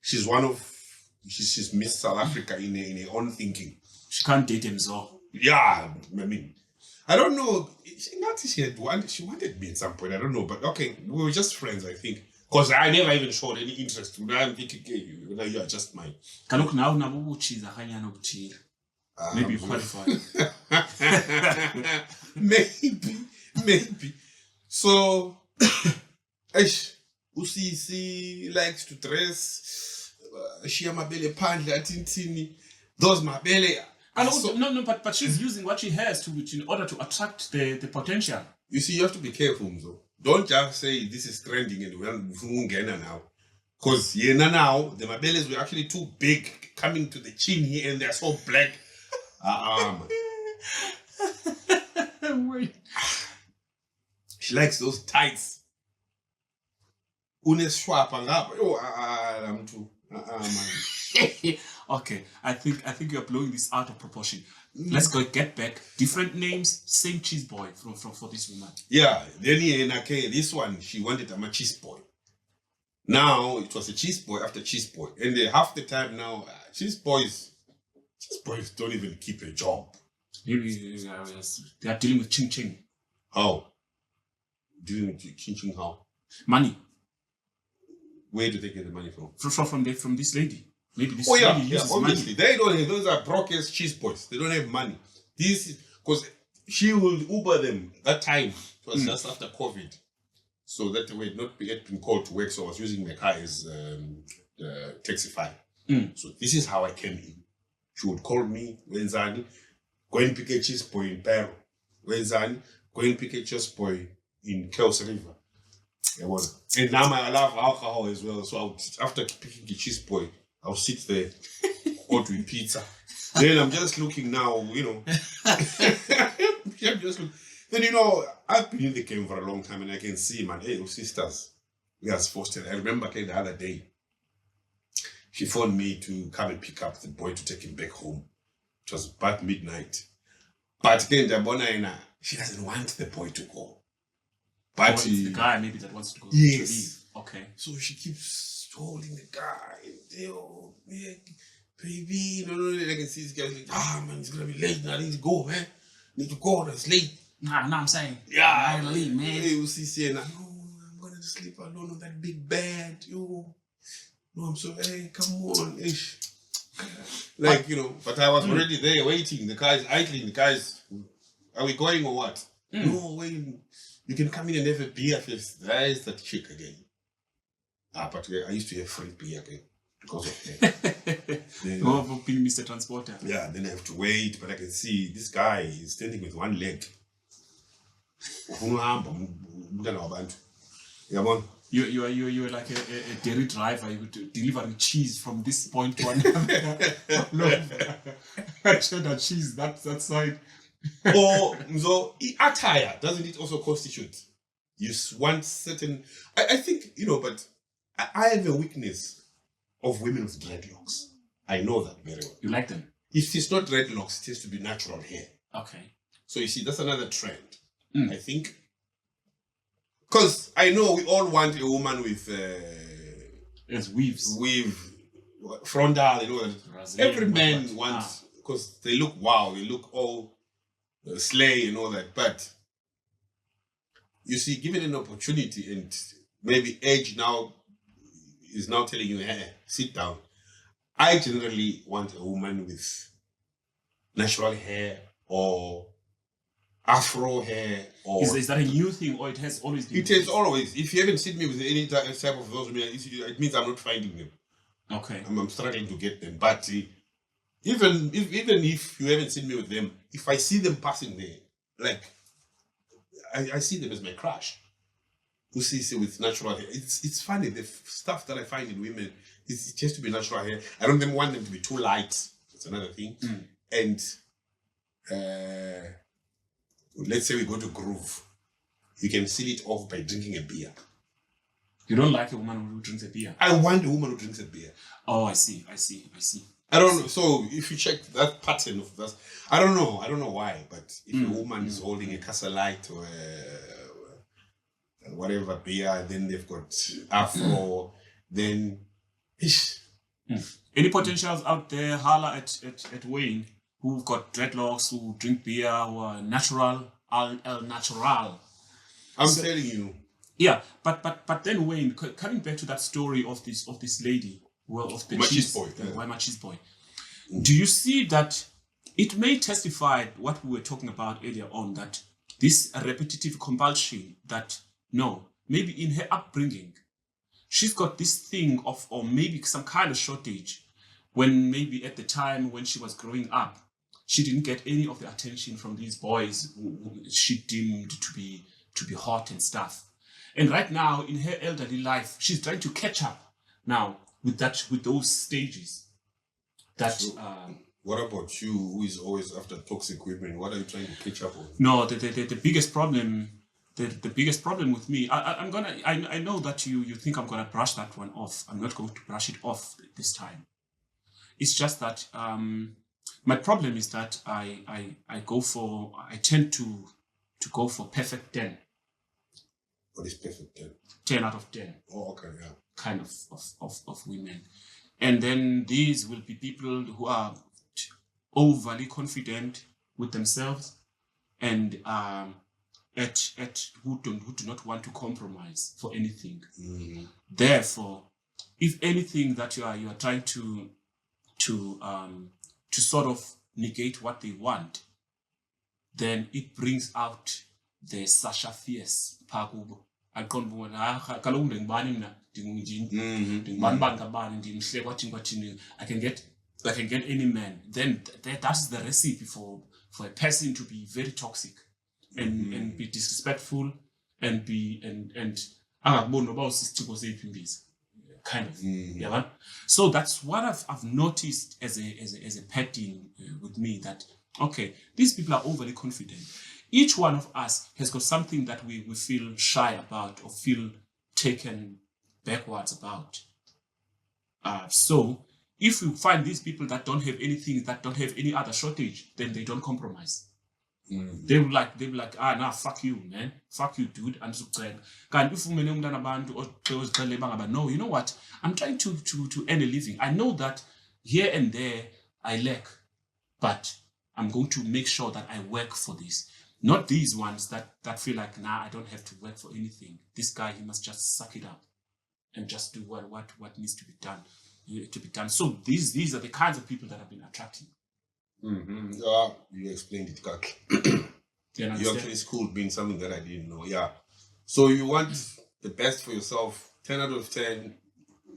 she's Miss South Africa in her own thinking. She can't date him, so. Yeah, I mean, I don't know. She wanted me at some point. I don't know, but okay, we were just friends, I think. Because I never even showed any interest. I'm thinking, you are just mine. Maybe you qualify. Maybe. So, Usisi likes to dress. She mabele pandla tintini. Those mabele. No, but she's using what she has in order to attract the potential. You see, you have to be careful, so don't just say this is trending and we get now. Because now the mabeles were actually too big, coming to the chin here, and they're so black. Wait. She likes those tights. Okay, I think you're blowing this out of proportion. Let's get back. Different names, same cheese boy for this woman. Yeah, then this one, she wanted a cheese boy. Now it was a cheese boy after cheese boy. And half the time now, cheese boys don't even keep a job. They are dealing with ching. How? Dealing with ching how? Money. Where do they get the money from? From this lady. Maybe this lady uses obviously. money. They don't have, those are broke ass cheese boys. They don't have money. This is because she will Uber them that time. It was just after COVID. So that way not yet been called to work. So I was using my car as Taxify. So this is how I came in. She would call me, Wenzani, go and pick a cheese boy in Peru. Wenzani, go and pick a cheese boy in Kels River. And now I love alcohol as well. So after picking a cheese boy, I'll sit there, order pizza. Then I'm just looking now, I'm just looking. Then, I've been in the game for a long time and I can see, man, hey, sisters, we are supposed to. I remember the other day, she phoned me to come and pick up the boy to take him back home. It was about midnight. But then, she doesn't want the boy to go. But it's the guy maybe that wants to go. Yes. To leave. Okay. So she keeps holding the guy. Baby, no, I can see this guy like, man, it's gonna be late now. I need to go, man. Need to go. It's late. Nah, I'm saying. Yeah, I'm gonna leave, man. Hey, you see, saying, no, I'm gonna just sleep alone on that big bed. No, I'm so, hey, come on, ish. Like, but I was already there waiting. The guy's idling. The guy's, are we going or what? No, when you can come in and have a beer first. There is that chick again. But I used to have free beer again because of that. Oh, being Mr. Transporter. Yeah, then I have to wait, but I can see this guy is standing with one leg. You're like a dairy driver. You would deliver cheese from this point to another. Cheddar cheese, that side. Or so attire, doesn't it also constitute? You want certain. I think but I have a weakness of women with dreadlocks. I know that very well. You like them? If it's not dreadlocks, it has to be natural hair. Okay. So you see, that's another trend. I think. Because I know we all want a woman with weaves. Weave, frontal, every man wants, because they look wow, they look all slay and all that. But you see, given an opportunity and maybe age now is now telling you, hey, sit down. I generally want a woman with natural hair or afro hair. Or is that a new thing, or it has always been? It has always. If you haven't seen me with any type of those women, it means I'm not finding them. Okay. I'm struggling to get them. But even if you haven't seen me with them, if I see them passing there, like I see them as my crush. Who sees it with natural hair? It's funny, the stuff that I find in women. It has to be natural hair. I don't even want them to be too light. That's another thing. And let's say we go to Groove. You can seal it off by drinking a beer. You don't like a woman who drinks a beer? I want a woman who drinks a beer. Oh, I see. I don't know. So if you check that pattern of that, I don't know why, but if a woman is holding a Casa Light or whatever beer, then they've got afro, then Any potentials out there, holla at Wayne, who've got dreadlocks, who drink beer, who are natural, al natural. I'm telling you. Yeah, but then Wayne, coming back to that story of this lady, of the cheese boy, my cheese boy. Do you see that it may testify what we were talking about earlier on, that this repetitive compulsion, that no, maybe in her upbringing, she's got this thing of, or maybe some kind of shortage, when maybe at the time when she was growing up, she didn't get any of the attention from these boys who she deemed to be hot and stuff. And right now in her elderly life, she's trying to catch up now with those stages. What about you, who is always after toxic women? What are you trying to catch up with? No, the biggest problem. The biggest problem with me, I know that you think I'm gonna brush that one off. I'm not going to brush it off this time. It's just that my problem is that I tend to go for perfect 10. What is perfect 10? 10 out of 10. Oh, okay, yeah. Kind of women. And then these will be people who are overly confident with themselves and who do not want to compromise for anything. Therefore, if anything that you are trying to sort of negate what they want, then it brings out the Sasha Fierce Pakubo. I can get any man. Then that's the recipe for a person to be very toxic and be disrespectful and be kind of. Yeah. So that's what I've noticed as a pattern with me, that okay, these people are overly confident. Each one of us has got something that we feel shy about or feel taken backwards about. So if you find these people that don't have anything, that don't have any other shortage, then they don't compromise. They will be like, nah, fuck you, man. Fuck you, dude. And no, you know what? I'm trying to earn a living. I know that here and there I lack, but I'm going to make sure that I work for this. Not these ones that feel like, nah, I don't have to work for anything. This guy, he must just suck it up and just do what needs to be done. So these are the kinds of people that I've been attracting. You explained it correctly. Do you You understand? actually schooled me in something that I didn't know. Yeah. So you want the best for yourself, 10 out of 10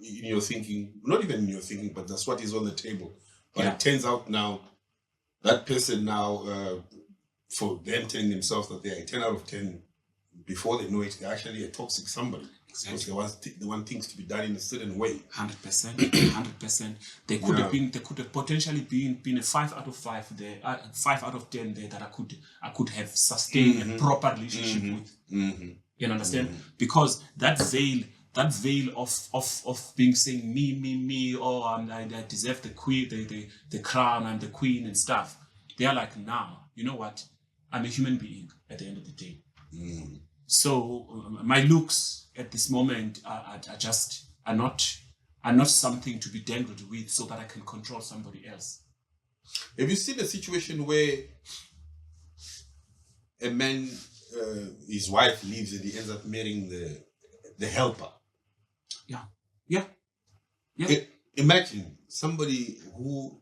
in your thinking, not even in your thinking, but that's what is on the table. But Yeah. it turns out now, that person now, for them telling themselves that they are a 10 out of 10, before they know it, they're actually a toxic somebody. Exactly. Because they want things to be done in a certain way. 100%. 100%. They could have Yeah. been. They could have potentially been a 5 out of 5 there, 5 out of 10 there that I could have sustained a proper relationship with. You understand? Because that veil of being saying me, oh, I deserve the queen, the crown, I'm the queen and stuff. They are like, now, you know what? I'm a human being at the end of the day. So my looks at this moment are not something to be dangled with so that I can control somebody else. Have you seen a situation where a man, his wife leaves and he ends up marrying the helper? Yeah. Imagine somebody who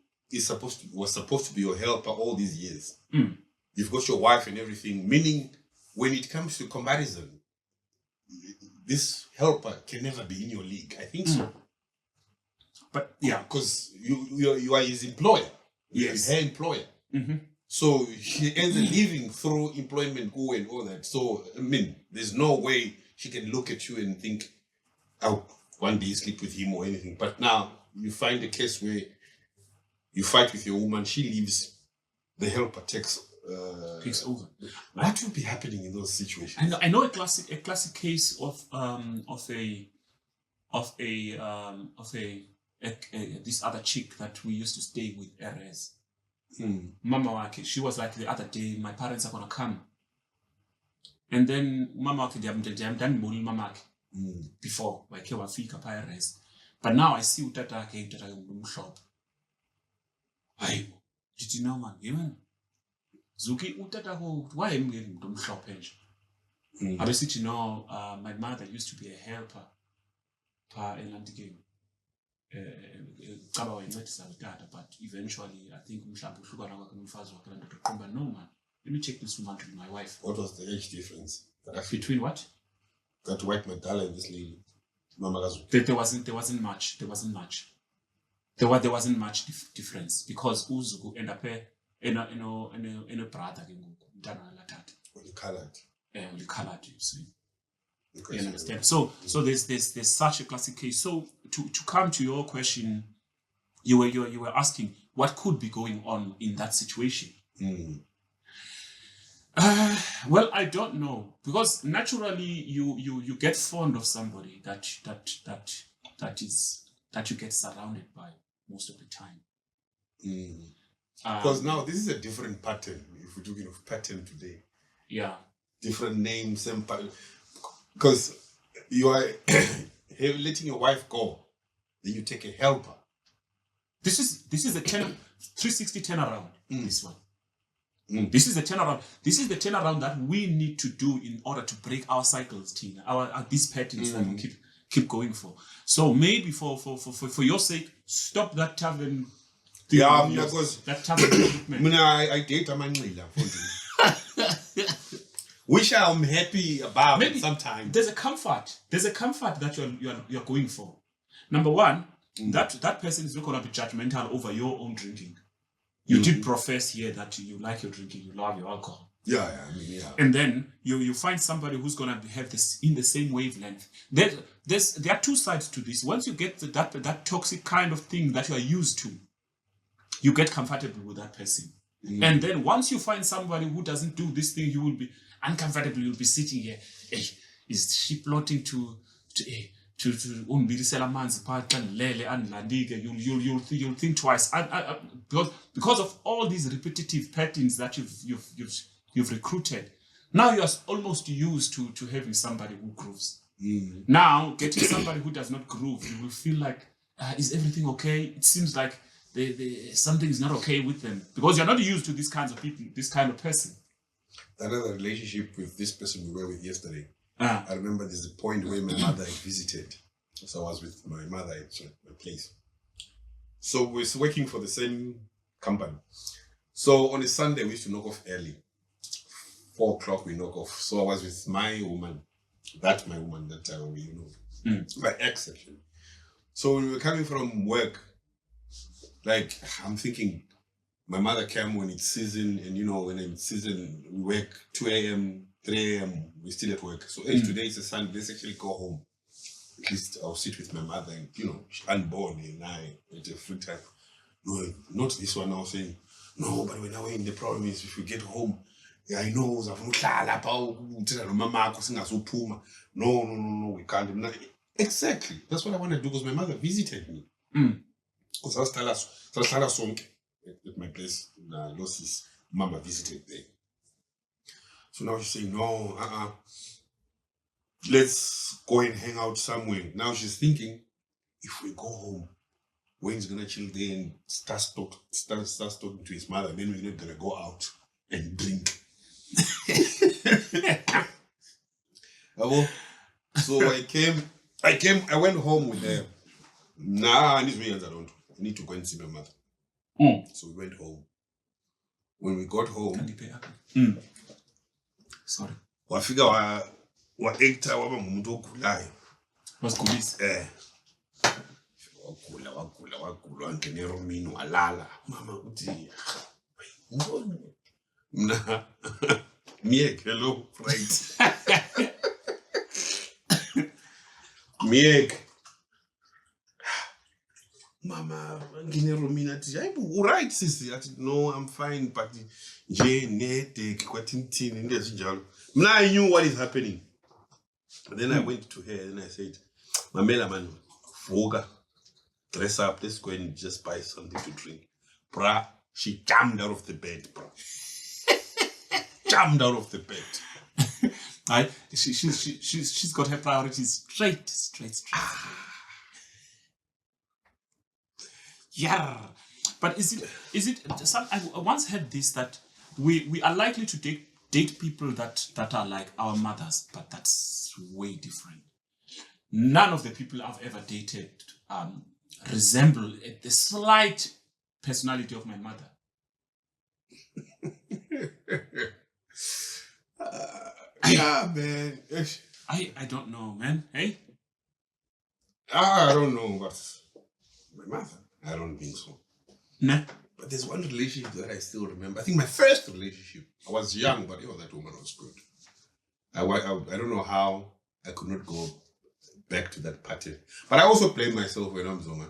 was supposed to be your helper all these years. You've got your wife and everything, meaning when it comes to comparison, this helper can never be in your league. I think so. But yeah, because you are his employer. Yes. Her employer. So she ends up leaving through employment go and all that. So I mean, there's no way she can look at you and think, I'll one day sleep with him or anything. But now you find a case where you fight with your woman, she leaves, the helper takes over. What would be happening in those situations? I know a classic case of this other chick that we used to stay with, Erez. Mama wake, she was like, the other day, my parents are gonna come. And then mama wake, I'm done mama wake before, like wafika pa Erez. But now I see utata ke utata umhlophe. Hayi, did you know, man? Even Zuki utata ho, why am I getting umhlophe nje? Abesithi, no, my mother used to be a helper pa elantikeni. But eventually I think no man, let me check this woman to be my wife. What was the age difference? Between what? That white Madala and this lady. There wasn't much. There wasn't much difference because Uzugu end up in a brother Only colored. Only colored, you see. You understand? So there's such a classic case. So to come to your question, you were asking what could be going on in that situation. Well, I don't know, because naturally you get fond of somebody that you get surrounded by most of the time. Because now this is a different pattern. If we're talking of pattern today, different names, same pattern. Because you are letting your wife go, then you take a helper. This is a 360 turnaround. This one. This is a turnaround. This is the turnaround that we need to do in order to break our cycles, Tina. Our these patterns that we keep going for. So maybe for your sake, stop that tavern. Because that tavern. I date a man. Which I'm happy about. Maybe sometimes there's a comfort that you're going for. Number one, that person is not going to be judgmental over your own drinking. You did profess here that you like your drinking, you love your alcohol. Yeah. And then you find somebody who's going to have this in the same wavelength. There are two sides to this. Once you get that toxic kind of thing that you are used to, you get comfortable with that person. And then once you find somebody who doesn't do this thing, you will be uncomfortable. You'll be sitting here. Hey, is she plotting to unbirisela manzi pha lele andlandike? You'll think twice. Because of all these repetitive patterns that you've recruited, now you are almost used to having somebody who grooves. Now getting somebody who does not groove, you will feel like, is everything okay? It seems like something is not okay with them because you're not used to these kinds of people, this kind of person. That other relationship with this person we were with yesterday. I remember there's a point where my mother visited. So I was with my mother at my place. So we're working for the same company. So on a Sunday, we used to knock off early. 4 o'clock we knock off. So I was with my woman, that time we, my ex actually. So when we were coming from work, like I'm thinking, my mother came when it's season, and when it's season, we work 2 a.m., 3 a.m., we're still at work. So today is a Sunday, let's actually go home. At least I'll sit with my mother and, she's unborn and I at a free time. No, not this one now saying, no, but when I went, the problem is if we get home, I know, no, we can't. Exactly. That's what I want to do because my mother visited me. Because I was at my place, Losses, Mama visited there. So now she's saying, no, let's go and hang out somewhere. Now she's thinking, if we go home, Wayne's gonna chill there and start talking to his mother, then we're not gonna go out and drink. So I went home with them. Nah, these ways I don't. I need to go and see my mother. So we went home. When we got home, sorry. wafika wa actor waba ngumuntu ogulayo. Wasigulisa. Wagula wangena eromini walala. Mama uthi mna Miek, hello, right. Miek. Mama, ngine Romina ati, right sisi ati no, I'm fine, but je nete kwatintin into ezinjalo. I knew what is happening. But then I went to her and I said, Mamela man, Voga, dress up, let's go and just buy something to drink. Bruh, she jumped out of the bed, bro. Jumped out of the bed. She's got her priorities straight. Yeah, but is it? I once heard this that we are likely to date people that are like our mothers, but that's way different. None of the people I've ever dated resemble the slight personality of my mother. Yeah, man. I don't know, man. Hey? I don't know, but my mother, I don't think so. Nah. But there's one relationship that I still remember. I think my first relationship, I was young, but that woman was good. I don't know how I could not go back to that party. But I also blame myself when I'm Zonga.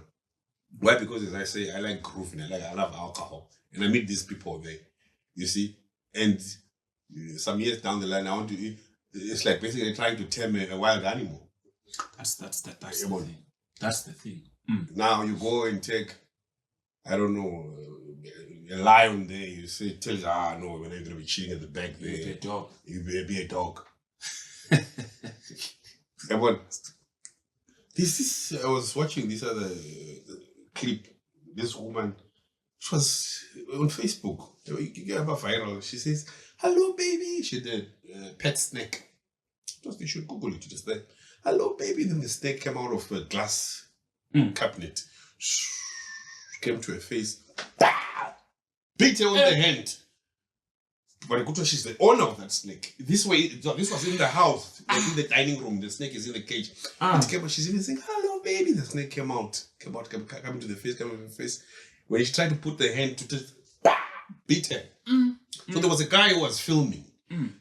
Why? Because as I say, I like grooving, I love alcohol. And I meet these people there, you see? And some years down the line, I want to eat. It's like basically trying to tame a wild animal. That's the thing. That's the thing. Now you go and take, I don't know, a lion there. You say, tell you, no, we're not going to be chilling at the back there. You'll be a dog. You be a dog. But I was watching this other clip. This woman, she was on Facebook. You get her viral. She says, "Hello, baby." She did pet snake. Just you should Google it. Just there. "Hello, baby." Then the snake came out of a glass cabinet. Came to her face. Beat her on the hand. But she's the owner of that snake. This was in the house, like in the dining room. The snake is in the cage. And came out, she's even saying, "Hello, baby." The snake came to the face. When she tried to put the hand to just beat her. So there was a guy who was filming.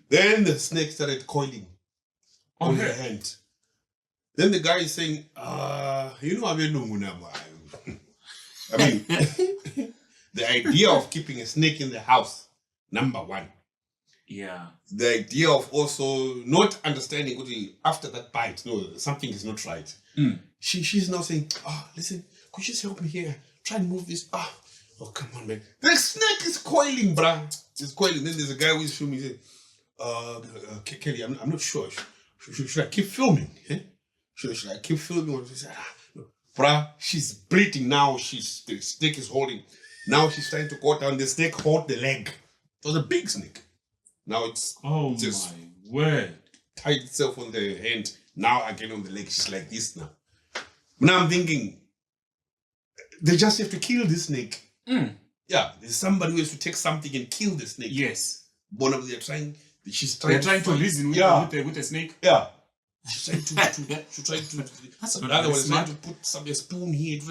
Then the snake started coiling on her hand. Then the guy is saying, I mean, the idea of keeping a snake in the house, number one. Yeah. The idea of also not understanding after that bite, no, something is not right. She's now saying, listen, could you just help me here? Try and move this. Oh, come on, man. The snake is coiling, bruh. It's coiling. Then there's a guy who is filming. He said, Kelly, I'm not sure. Should I keep filming? Eh? Should I keep filming? She said, no. Bruh, she's breathing now. The snake is holding. Now she's trying to go down. The snake hold the leg. It was a big snake. Now it's just my word. Tied itself on the hand. Now again on the leg. She's like this now. Now I'm thinking, they just have to kill this snake. Yeah, there's somebody who has to take something and kill the snake. Yes. One of them trying she's They're trying trying to reason with, yeah. with a snake. Yeah. She's trying That's the not other one is trying smart. to put a spoon here,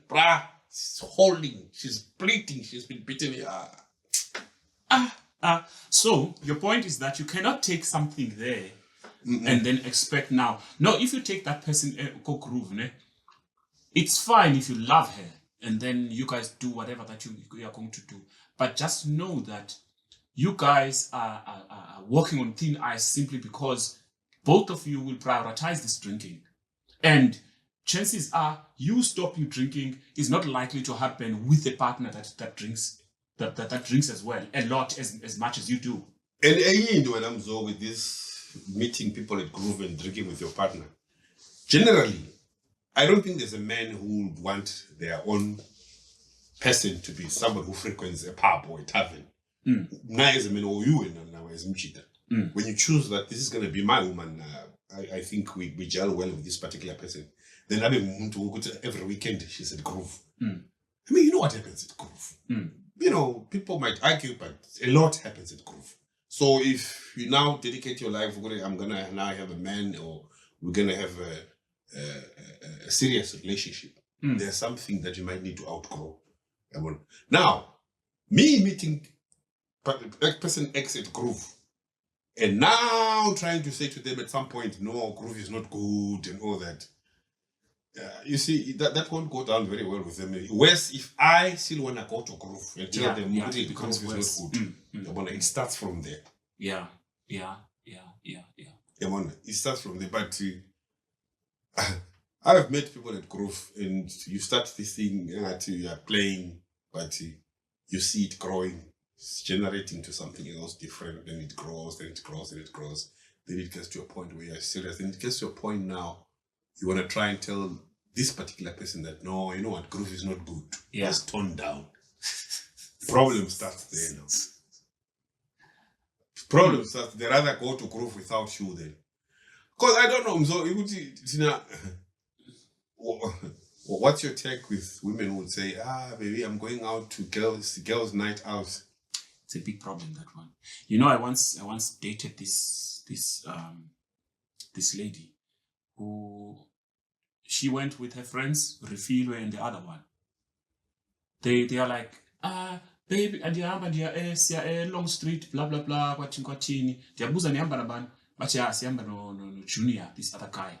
bruh. She's holding, she's bleeding, she's been bitten. So your point is that you cannot take something there and then expect now. No, if you take that person go groove, ne, it's fine if you love her and then you guys do whatever that you are going to do. But just know that you guys are walking on thin ice simply because both of you will prioritize this drinking. And chances are you stopping drinking is not likely to happen with a partner that drinks that drinks as well, a lot as much as you do. And when I'm so with this meeting people at groove and drinking with your partner, generally, I don't think there's a man who would want their own person to be someone who frequents a pub or a tavern. Now as a man or you and now as Mchita. When you choose that this is going to be my woman, I think we gel well with this particular person. Then every weekend she's at groove. I mean, you know what happens at groove. You know, people might argue, but a lot happens at groove. So if you now dedicate your life, I'm gonna now have a man, or we're gonna have a serious relationship. There's something that you might need to outgrow. Now, me meeting person X at groove, and now trying to say to them at some point, no, groove is not good and all that. You see, that won't go down very well with them. Worse, if I still want to go to groove and tell them groove is not good. It starts from there. Yeah. It starts from there. But I've met people at groove and you start this thing, you are playing, but you see it growing. It's generating to something else different, then it grows, then it grows, then it grows. Then it gets to a point where you're serious. Then it gets to a point now you want to try and tell this particular person that, no, you know what, groove is not good. Yeah. It's toned down. Problem starts there now. Problem starts, they rather go to groove without you then. Because I don't know, so what's your take with women who would say, baby, I'm going out to girls' night out. It's a big problem, that one. You know, I once dated this lady who she went with her friends, Refilwe and the other one. They are like, baby, and Long Street, blah blah blah, kwatini. Ndiyabuza nihamba nabani, but yeah, sihamba no Junior, this other guy.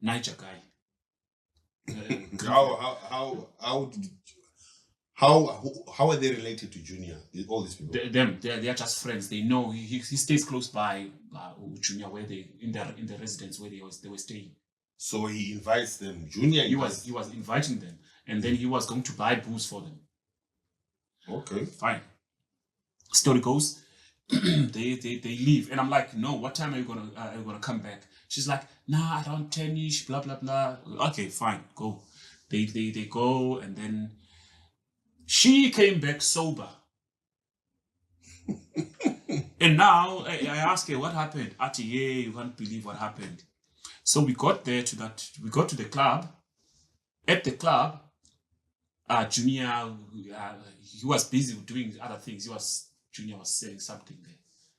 Niger guy. How are they related to Junior? All these people. They are just friends. They know he stays close by Junior, where they in the residence where they were staying. So he invites them. Junior. He was inviting them, and then he was going to buy booze for them. Okay, fine. Story goes, they leave, and I'm like, no. What time are you gonna come back? She's like, nah, around 10ish, blah blah blah. Okay, fine, go. They go, and then she came back sober. And now I ask her what happened. Ati, yeah, you can't believe what happened. So we got there we got to the club. At the club, Junior, he was busy doing other things. Junior was selling something there.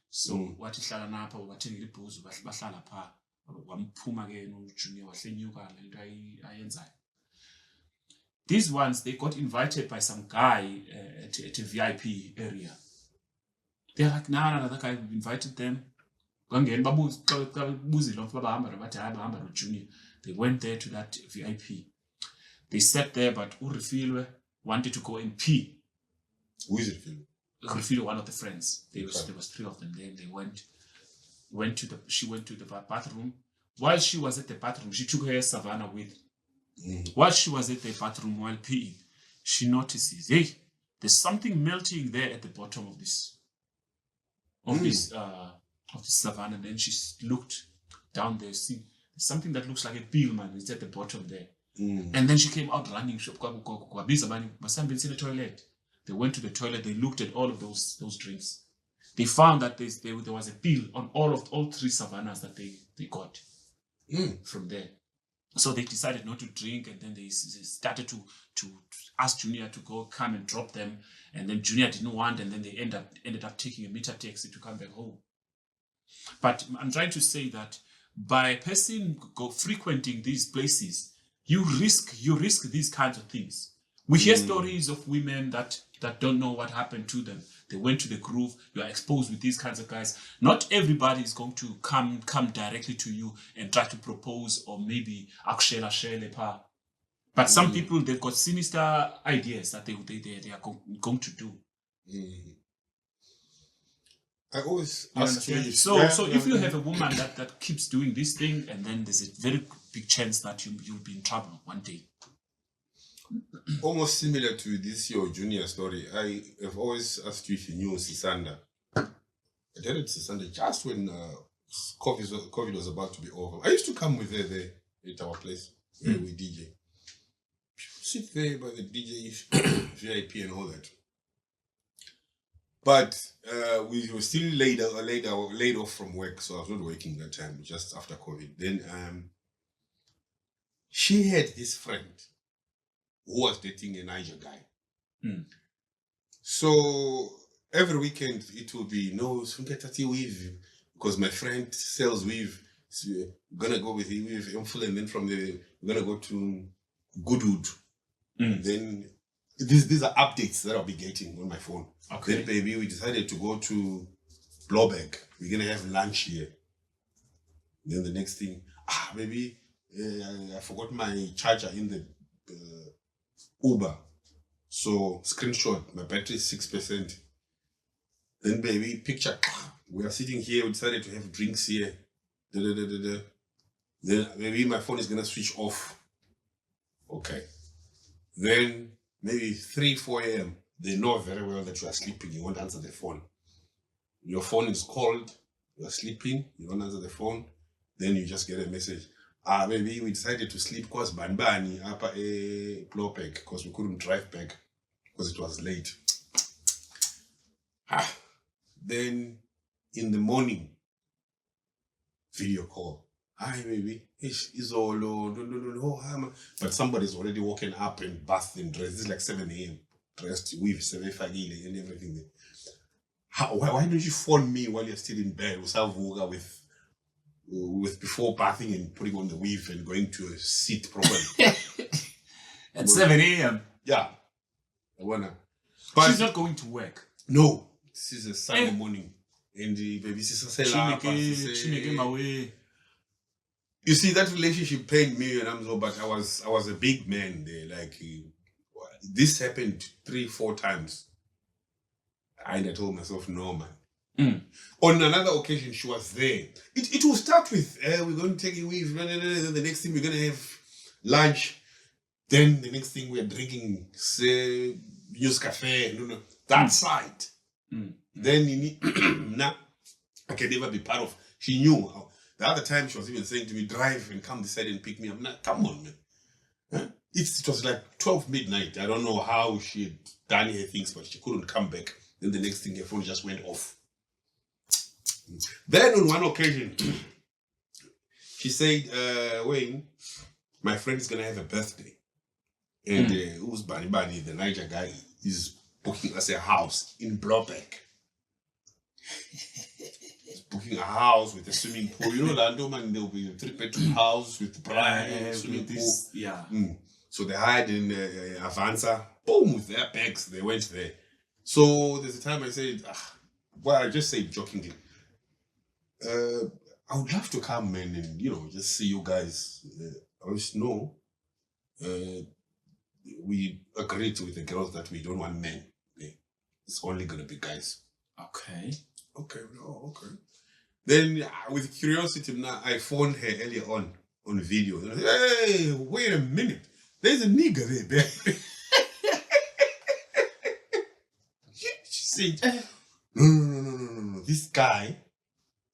So what is napa wathengile ibhuzu bahlala pha wamphuma ke no Junior wahlenyuka lento ayenzayo. These ones, they got invited by some guy at a VIP area. They're like, nah, that guy invited them. They went there to that VIP. They sat there, but Urifilwe wanted to go and pee. Who is it? Urifilwe, one of the friends. There was three of them. Then they she went to the bathroom. While she was at the bathroom, she took her Savannah with. While she was at the bathroom while peeing, she notices, hey, there's something melting there at the bottom of this Savannah. And then she looked down there, see something that looks like a pill, man. It's at the bottom there. And then she came out running. They went to the toilet. They looked at all of those drinks. They found that there was a pill on all three Savannahs that they got from there. So they decided not to drink, and then they started to ask Junior to come and drop them, and then Junior didn't want, and then they ended up taking a meter taxi to come back home. But I'm trying to say that by a person frequenting these places, you risk these kinds of things. We hear stories of women that don't know what happened to them. They went to the groove. You are exposed with these kinds of guys. Not everybody is going to come directly to you and try to propose, or maybe akshela pa. But some people, they've got sinister ideas that they are going to do. I always ask you. So if you have a woman that keeps doing this thing, and then there's a very big chance that you'll be in trouble one day. Almost similar to this your Junior story. I have always asked you if you knew Sisanda. I dated Sisanda just when COVID was about to be over. I used to come with her there at our place where we DJ. Sit there by the DJ VIP and all that. But we were still laid off from work, so I was not working that time, just after COVID. Then she had this friend who was dating a Niger guy. So every weekend it will be, no, weave, because my friend sells weave. So we're gonna go with the weave, and then from there we're gonna go to Goodwood. Then these are updates that I'll be getting on my phone. Okay. Then baby, we decided to go to Blowback. We're gonna have lunch here. Then the next thing, baby, I forgot my charger in the Uber. So screenshot, my battery is 6%. Then baby, picture, we are sitting here, we decided to have drinks here. Then maybe my phone is gonna switch off. Okay. Then maybe 3-4 a.m. they know very well that you are sleeping, you won't answer the phone. Your phone is called, you are sleeping, you won't answer the phone. Then you just get a message. Maybe we decided to sleep because Banbani up a Blowback because we couldn't drive back because it was late. Then in the morning, video call. Hi, baby. It's all no. But somebody's already woken up and bathed and dressed. It's like 7 a.m. Dressed with Sevefagile and everything. Why don't you phone me while you're still in bed with before bathing and putting on the weave and going to a seat properly? At 7 a.m. Yeah. But she's not going to work. No. This is a Sunday morning. And the baby sister you see, that relationship pained me, and I'm so, but I was a big man there. Like this happened 3-4 times. And I told myself, no, man. On another occasion, she was there. It will start with, we're going to take a weave. Then the next thing, we're going to have lunch. Then the next thing, we're drinking, say, news cafe. That side. Then, I can never be part of. She knew. The other time, she was even saying to me, drive and come this side and pick me up. Nah, come on, man. Huh? It was like 12 midnight. I don't know how she had done her things, but she couldn't come back. Then the next thing, her phone just went off. Then on one occasion, she said, Wayne, my friend is going to have a birthday. And who's Bani, the Niger guy, is booking us a house in Blowback. Booking a house with a swimming pool. You know, Lando, man, there'll be a 3-bedroom house with bride, swimming pool. Yeah. So they hired in Avanza. Boom, with their bags, they went there. So there's a time I said, I just said jokingly, I would love to come, man, and, just see you guys. I was, no. We agreed with the girls that we don't want men. It's only going to be guys. Okay. Okay. Then, with curiosity, now I phoned her earlier on video. And I said, hey, wait a minute. There's a nigga there, baby. She said, no. This guy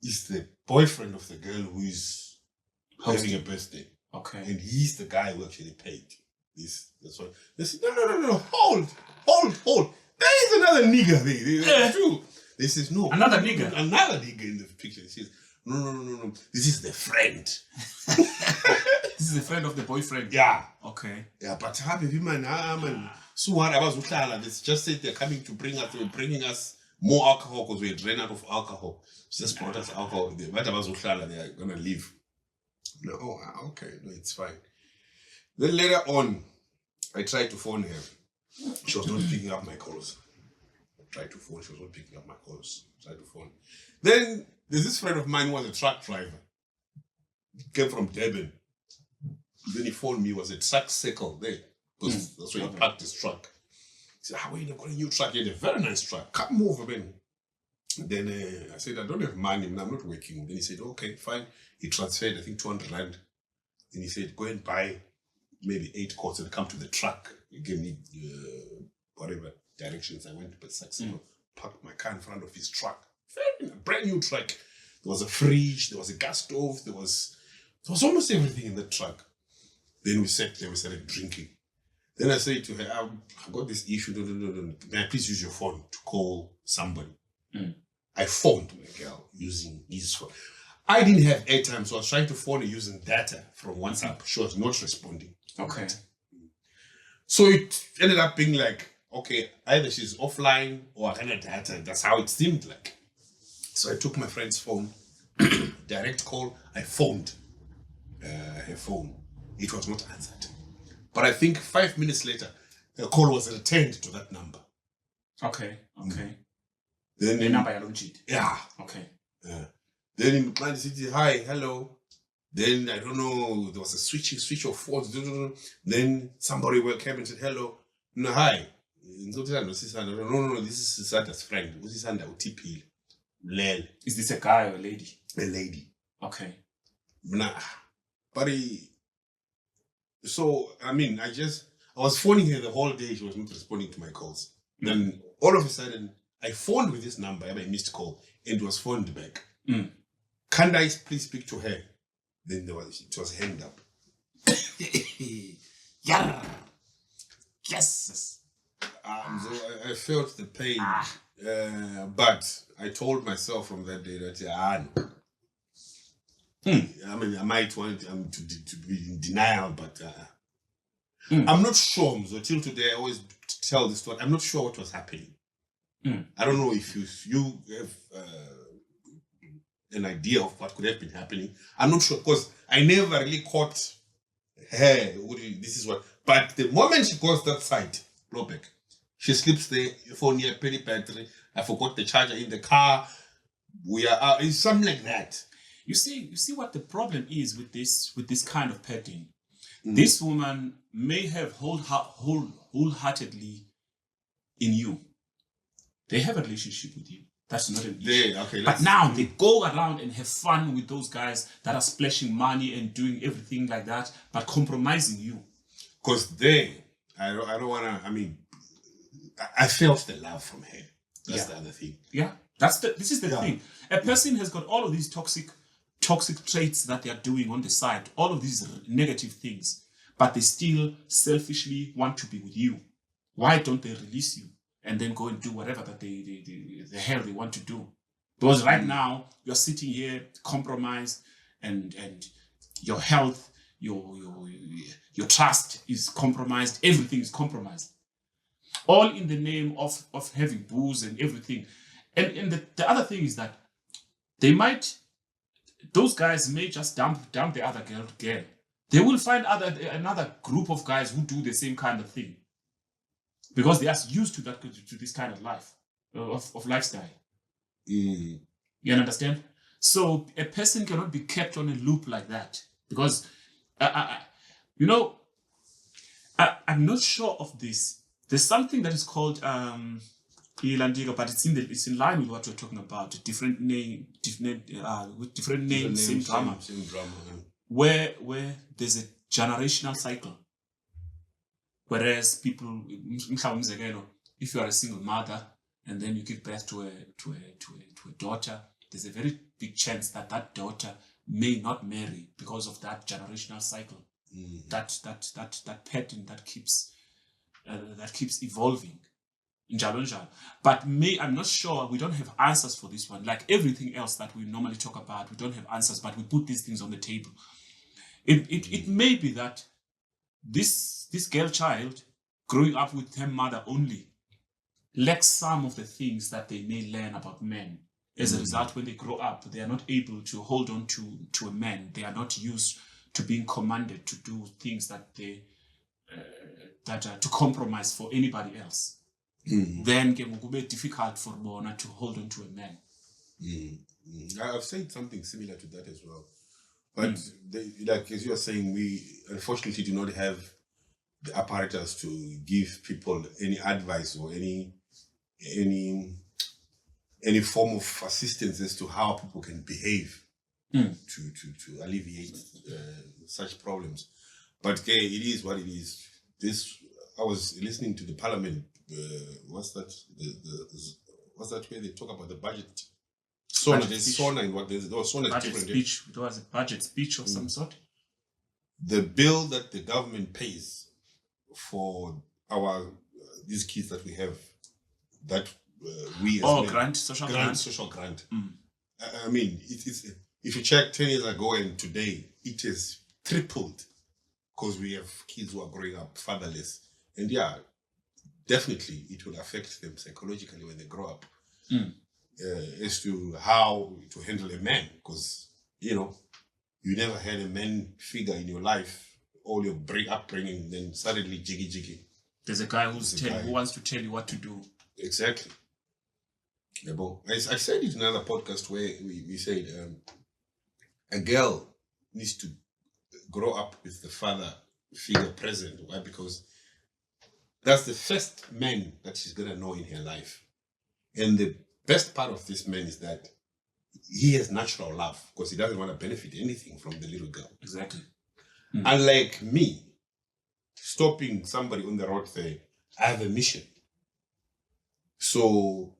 is the boyfriend of the girl who is having a birthday. Okay. And he's the guy who actually paid this. That's why. They said, no. Hold. There is another nigga there. There's two. They says, no. Another nigga in the picture. He says, no. This is the friend. This is a friend of the boyfriend. Yeah. Okay. Yeah, but happy man, man. So what I was they just said they're coming to bringing us more alcohol because we had ran out of alcohol. Just brought us alcohol. But I was they are gonna leave. No, okay, no, it's fine. Then later on, I tried to phone her. She was not picking up my calls. I tried to phone, she was not picking up my calls. I tried to phone. Then there's this friend of mine who was a truck driver. He came from Durban. Then he phoned me, was a truck circle there. Because that's where he parked his truck. He said, wait, I've got a new truck. He had a very nice truck. Come over, man. Then I said, I don't have money, I'm not working. Then he said, okay, fine. He transferred, I think, 200 rand. Then he said, go and buy maybe 8 quarts and come to the truck. He gave me whatever directions. I went to Saxon, parked my car in front of his truck. A brand new truck. There was a fridge, there was a gas stove, there was almost everything in the truck. Then we sat there, we started drinking. Then I said to her, I've got this issue. No. May I please use your phone to call somebody? I phoned my girl using his phone. I didn't have airtime, so I was trying to phone her using data from WhatsApp. She was not responding. Okay. So it ended up being like, okay, either she's offline or I had data. That's how it seemed like. So I took my friend's phone, direct call. I phoned her phone. It was not answered. But I think 5 minutes later, the call was returned to that number. Okay. Then the number I launched. Yeah. Okay. Then in Plant City, hi, hello. Then I don't know, there was a switch of phones. Then somebody came and said, hello. No, hi. No, this is Sisanda's friend. This is Sisanda UTP. Lel. Is this a guy or a lady? A lady. Okay. Nah. But so, I mean, I was phoning her the whole day. She was not responding to my calls. Then all of a sudden, I phoned with this number. I had a missed call and was phoned back. Can't I please speak to her? Then it was hanged up. Yeah. Yes. So I felt the pain. But I told myself from that day that, I mean, I might want to be in denial, but I'm not sure. So till today, I always tell this story. I'm not sure what was happening. I don't know if you have an idea of what could have been happening. I'm not sure because I never really caught her. This is what. But the moment she goes that side, blowback, she sleeps there. Phone here, penny battery. I forgot the charger in the car. We are out. It's something like that. You see what the problem is with this kind of petting. This woman may have wholeheartedly in you. They have a relationship with you. That's not an issue. But now they go around and have fun with those guys that are splashing money and doing everything like that, but compromising you. Because I don't want to. I mean, I felt the love from her. That's the other thing. Yeah, this is the thing. A person has got all of these toxic traits that they are doing on the side, all of these negative things, but they still selfishly want to be with you. Why don't they release you and then go and do whatever that the hell they want to do? Because right now you're sitting here compromised, and your health, your trust is compromised. Everything is compromised, all in the name of having booze and everything. And the other thing is that those guys may just dump the other girl. They will find another group of guys who do the same kind of thing, because they are used to this kind of life, of lifestyle. You understand? So a person cannot be kept on a loop like that, because I'm not sure of this. There's something that is called Ilandiga, but it's in line with what you're talking about. Different name, with different names, same drama. Same drama. Where there's a generational cycle. Whereas people, if you are a single mother and then you give birth to a daughter, there's a very big chance that daughter may not marry because of that generational cycle. That pattern that keeps evolving. But I'm not sure. We don't have answers for this one. Like everything else that we normally talk about, we don't have answers, but we put these things on the table. It may be that this girl child growing up with her mother only lacks some of the things that they may learn about men. As a result, when they grow up, they are not able to hold on to a man. They are not used to being commanded to do things that they to compromise for anybody else. Then it will be difficult for Bona to hold on to a man. I've said something similar to that as well. But like as you are saying, we unfortunately do not have the apparatus to give people any advice or any form of assistance as to how people can behave to alleviate such problems. But okay, it is what it is. I was listening to the Parliament. What's that? What's that where they talk about the budget? There's Sona and what there's Sona budget different. Speech. It was a budget speech of some sort. The bill that the government pays for these kids that we have, that we as men, social grant. I mean, it's if you check 10 years ago and today, it has tripled because we have kids who are growing up fatherless, and definitely it will affect them psychologically when they grow up. As to how to handle a man, because you never had a man figure in your life, all your upbringing, then suddenly jiggy. There's a guy who wants to tell you what to do. Exactly. I said it in another podcast where we said a girl needs to grow up with the father figure present. Why? Because that's the first man that she's gonna know in her life, and the best part of this man is that he has natural love because he doesn't want to benefit anything from the little girl. Exactly. Unlike me, stopping somebody on the road there, I have a mission. So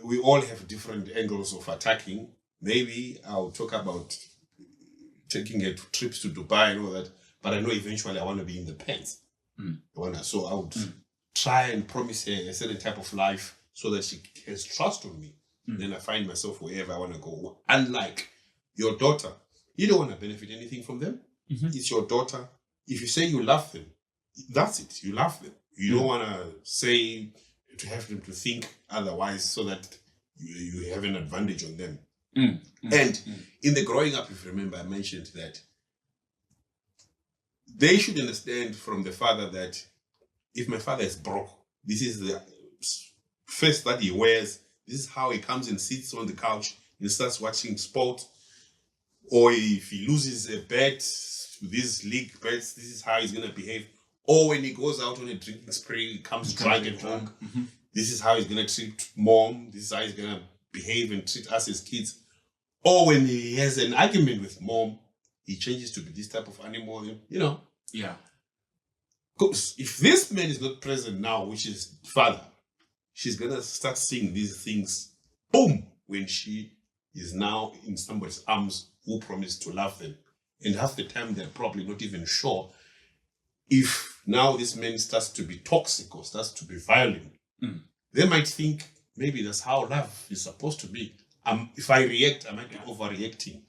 we all have different angles of attacking. Maybe I'll talk about taking her to trips to Dubai and all that, but I know eventually I want to be in the pants. So I would try and promise her a certain type of life so that she has trust on me. Then I find myself wherever I want to go. Unlike your daughter, you don't want to benefit anything from them. It's your daughter. If you say you love them, that's it. You love them. You don't want to say to have them to think otherwise so that you have an advantage on them. And in the growing up, if you remember, I mentioned that they should understand from the father that if my father is broke, this is the face that he wears, this is how he comes and sits on the couch and starts watching sport. Or if he loses a bet, these league bets, this is how he's going to behave. Or when he goes out on a drinking spree, he comes drunk at home, this is how he's going to treat mom, this is how he's going to behave and treat us as kids. Or when he has an argument with mom, he changes to be this type of animal, Yeah. Because if this man is not present now, which is father, she's going to start seeing these things, boom, when she is now in somebody's arms who promised to love them. And half the time, they're probably not even sure if now this man starts to be toxic or starts to be violent. They might think maybe that's how love is supposed to be. If I react, I might be overreacting.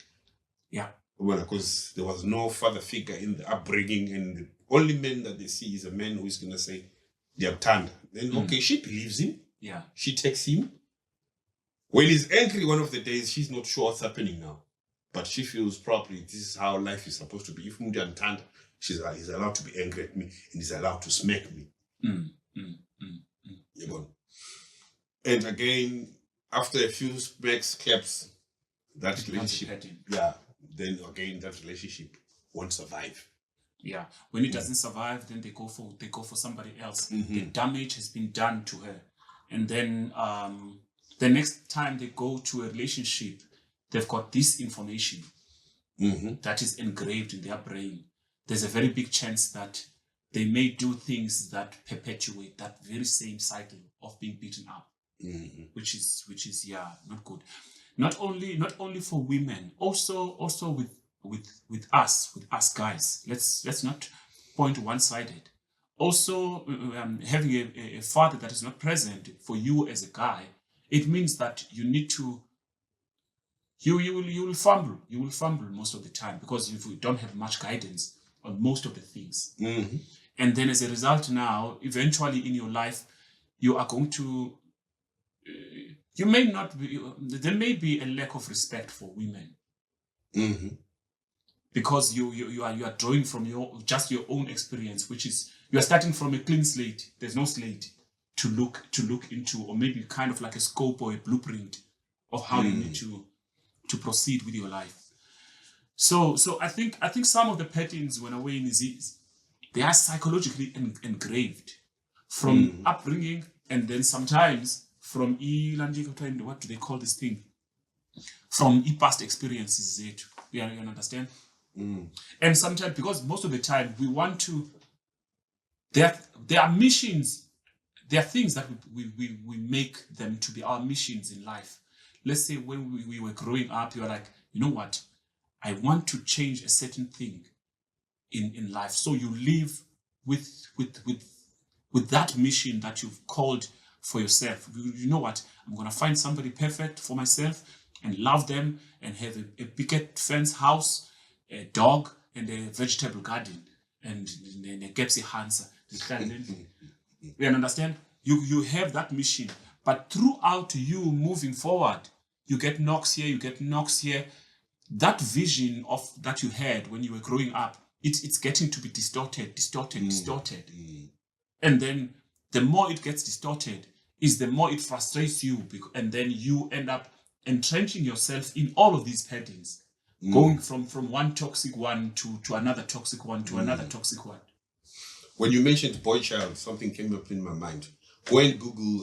Yeah. Well, because there was no father figure in the upbringing, and the only man that they see is a man who is going to say, they have turned. Then, okay, she believes him. Yeah. She takes him. When he's angry one of the days, she's not sure what's happening now. But she feels probably this is how life is supposed to be. If Mundi and turned, he's allowed to be angry at me, and he's allowed to smack me. And again, after a few smacks, claps, that relationship, then again that relationship won't survive. Yeah, when it doesn't survive, then they go for somebody else. The damage has been done to her, and then the next time they go to a relationship, they've got this information that is engraved in their brain. There's a very big chance that they may do things that perpetuate that very same cycle of being beaten up, which is not good. Not only for women, also with us guys. Let's not point one-sided. Also, having a father that is not present for you as a guy, it means that you need to you will fumble. You will fumble most of the time because you don't have much guidance on most of the things. Mm-hmm. And then as a result now, eventually in your life, you are going to, you may not be, there may be a lack of respect for women. Mm-hmm. Because you are drawing from your own experience, which is you are starting from a clean slate. There's no slate to look into, or maybe kind of like a scope or a blueprint of how you need to proceed with your life. So I think some of the patterns when away in disease, they are psychologically engraved from upbringing, and then sometimes from what do they call this thing? From past experiences. You understand? And sometimes, because most of the time we want to, there are missions, there are things that we make them to be our missions in life. Let's say when we were growing up, you're like, you know what, I want to change a certain thing in life. So you live with that mission that you've called for yourself. You know what, I'm going to find somebody perfect for myself and love them and have a picket fence house, a dog, and a vegetable garden, and a Gepsi Hansa. You understand? You have that mission, but throughout you moving forward, you get knocks here, you get knocks here. That vision of that you had when you were growing up, it's getting to be distorted. And then the more it gets distorted, is the more it frustrates you, and then you end up entrenching yourself in all of these patterns. Going from one toxic one to another toxic one to another toxic one. When you mentioned boy child, something came up in my mind. Go and Google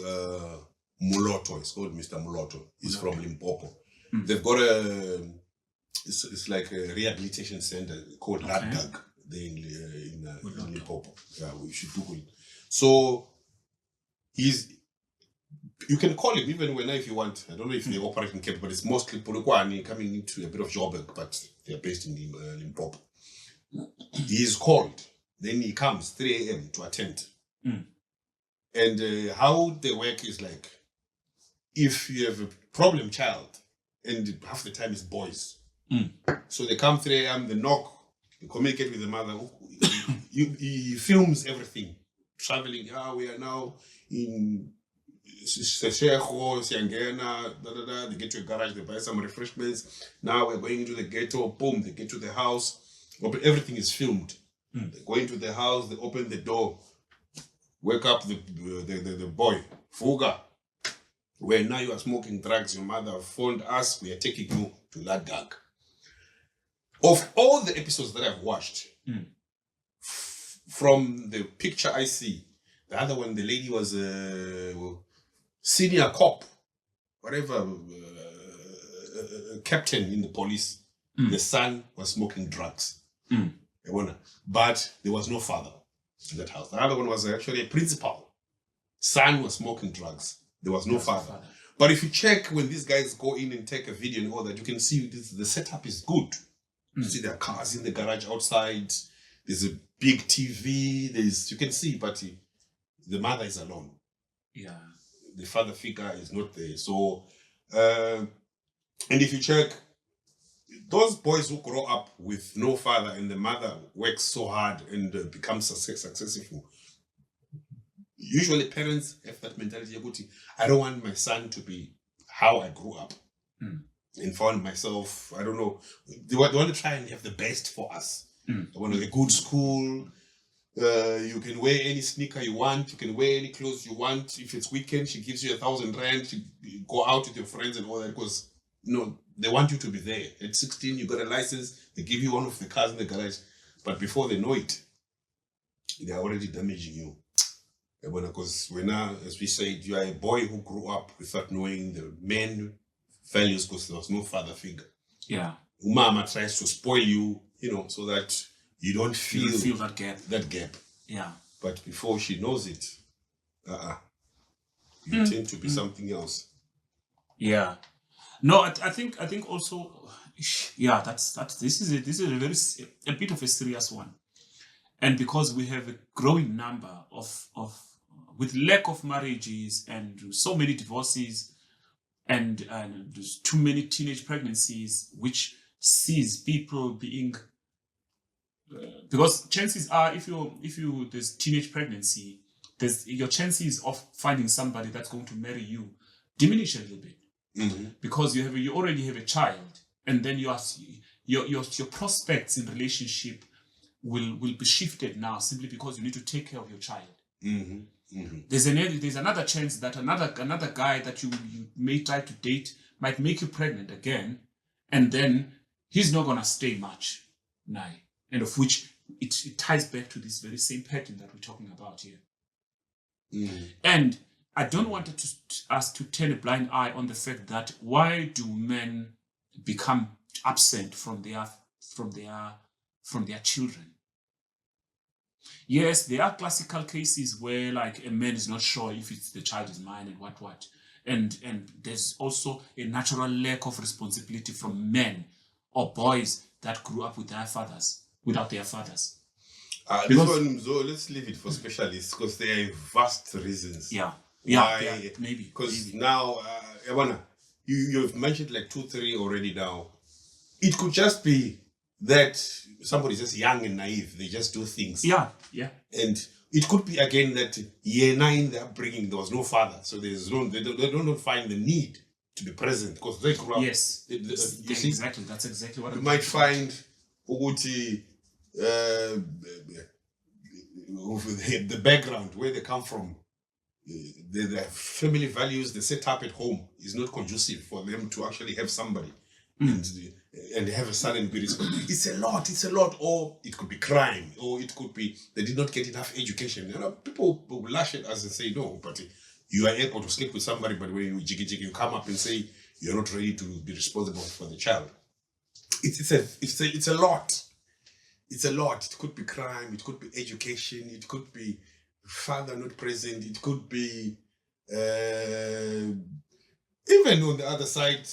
Muloto. It's called Mr. Muloto. He's from Limpopo. They've got it's like a rehabilitation center called Ladgag there in Limpopo. Yeah, we should Google it. So you can call him even when if you want. I don't know if they operate in Cape, but it's mostly Polokwane coming into a bit of Joburg, but they're based in Limpopo. He is called. Then he comes 3 a.m. to attend. And how they work is like, if you have a problem child, and half the time it's boys. So they come 3 a.m., they knock, they communicate with the mother. He films everything. Traveling, we are now in Seshego, Siangena, they get to a garage, they buy some refreshments. Now we're going into the ghetto, boom, they get to the house. Everything is filmed. They go into the house, they open the door, wake up the boy, Fuga. Where now you are smoking drugs, your mother phoned us, we are taking you to Ladgag. Of all the episodes that I've watched, from the picture I see, the other one, the lady was a senior cop, whatever, captain in the police. The son was smoking drugs. But there was no father in that house. The other one was actually a principal. Son was smoking drugs. There was no father. But if you check when these guys go in and take a video and all that, you can see the setup is good. You see there are cars in the garage outside. There's a big TV. You can see, but the mother is alone. Yeah. The father figure is not there. So, and if you check, those boys who grow up with no father and the mother works so hard and becomes successful, usually parents have that mentality. I don't want my son to be how I grew up. And found myself, I don't know, they want to try and have the best for us. I want a good school. You can wear any sneaker you want. You can wear any clothes you want. If it's weekend, she gives you 1,000 rand. You go out with your friends and all that, because they want you to be there. At 16, you got a license. They give you one of the cars in the garage. But before they know it, they are already damaging you. Because as we said, you are a boy who grew up without knowing the men values, because there was no father figure. Yeah. Mama tries to spoil you, so that you don't feel that gap. That gap. Yeah. But before she knows it, you tend to be something else. Yeah. No, I think also, yeah, this is a bit of a serious one. And because we have a growing number of with lack of marriages and so many divorces, and there's too many teenage pregnancies, which sees people being because chances are if you there's teenage pregnancy, there's your chances of finding somebody that's going to marry you diminish a little bit because you already have a child, and then your prospects in relationship will be shifted now simply because you need to take care of your child. There's another chance that another guy that you may try to date might make you pregnant again, and then he's not gonna stay much now, and of which it ties back to this very same pattern that we're talking about here. And I don't want us to turn a blind eye on the fact that why do men become absent from their children? Yes, there are classical cases where like a man is not sure if the child is mine and what. And there's also a natural lack of responsibility from men or boys that grew up with without their fathers. So let's leave it for specialists because there are vast reasons. Why, maybe. Because now, you've mentioned like 2-3 already now. It could just be that somebody's just young and naive. They just do things. Yeah. And it could be again that year 9 their upbringing there was no father, so they don't find the need to be present because they grew up. Yes, exactly. That's exactly what you might find. The background where they come from, the family values they set up at home is not conducive for them to actually have somebody and have a son and be responsible. It's a lot, or it could be crime, or it could be they did not get enough education. People will lash at us and say no, but you are able to sleep with somebody, but when you jiggy you come up and say you're not ready to be responsible for the child. It's a lot. It's a lot. It could be crime, it could be education, it could be father not present, it could be even on the other side,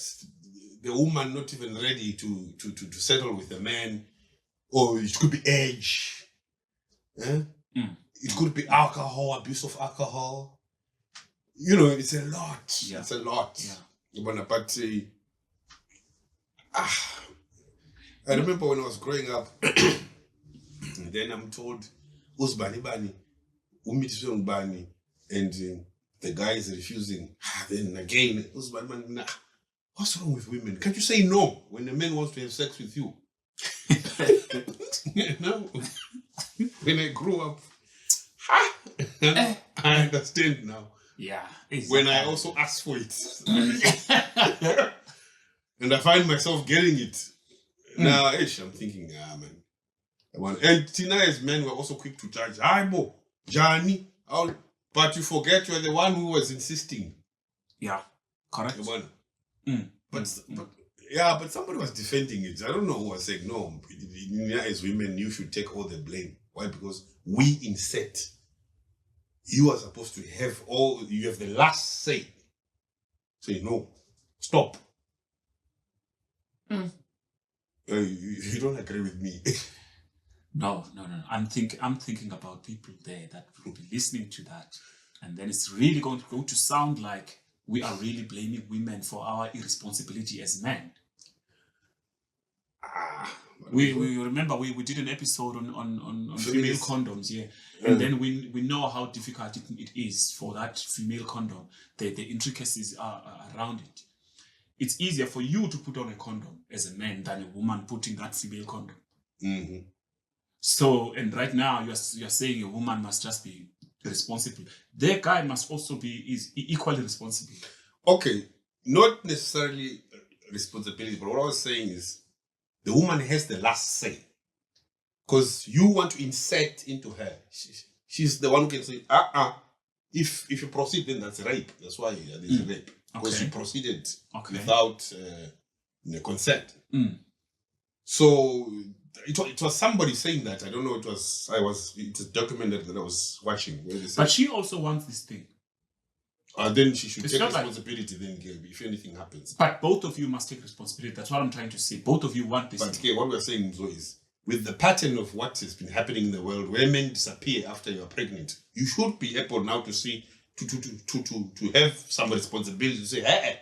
the woman not even ready to settle with the man, or it could be age. It could be alcohol, abuse of alcohol. It's a lot. Yeah. It's a lot. Yeah. But I remember when I was growing up, and then I'm told, Uzbani Bani, Umitisong Bani, and the guy is refusing. Then again, Uzbani Bani, nah, what's wrong with women? Can't you say no when a man wants to have sex with you? When I grew up, I understand now. Yeah. When I also ask for it. And I find myself getting it. Now, I'm thinking, man. And Tina's men were also quick to judge. Bo, Johnny. But you forget you're the one who was insisting. Yeah, correct. But somebody was defending it. I don't know who was saying, no, as women, you should take all the blame. Why? Because we insist. You are supposed to you have the last say. Say, no, stop. You don't agree with me. No. I'm thinking about people there that will be listening to that, and then it's really going to sound like we are really blaming women for our irresponsibility as men. We remember we did an episode on female condoms, and then we know how difficult it is for that female condom. The intricacies are around it. It's easier for you to put on a condom as a man than a woman putting that female condom. So, and right now you're saying a woman must just be responsible. The guy must also is equally responsible. Okay, not necessarily responsibility, but what I was saying is the woman has the last say. Because you want to insert into her. She's the one who can say, if you proceed, then that's rape. That's why there's rape. Because she proceeded without consent. So it was somebody saying that. I don't know. It's documented that I was watching. Where they said, but she also wants this thing. Then she should take responsibility. Then if anything happens. But both of you must take responsibility. That's what I'm trying to say. Both of you want this. But what we're saying is, with the pattern of what has been happening in the world, where men disappear after you're pregnant, you should be able now to see. To have some responsibility to say, hey,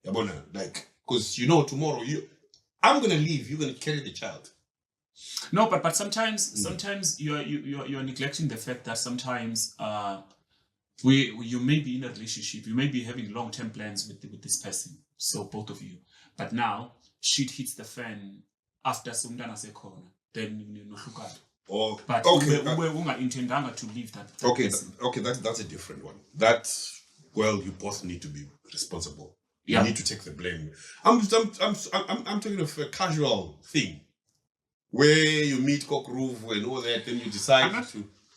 Like, because tomorrow I'm gonna leave, you're gonna carry the child. No, but sometimes you're neglecting the fact that sometimes you may be in a relationship, you may be having long-term plans with this person, so both of you, but now shit hits the fan after somntana sekhona, then nohlukana. But unga-intendanga to leave that person. That's a different one. You both need to be responsible. You need to take the blame. I'm talking of a casual thing where you meet cock roof and all that, then you decide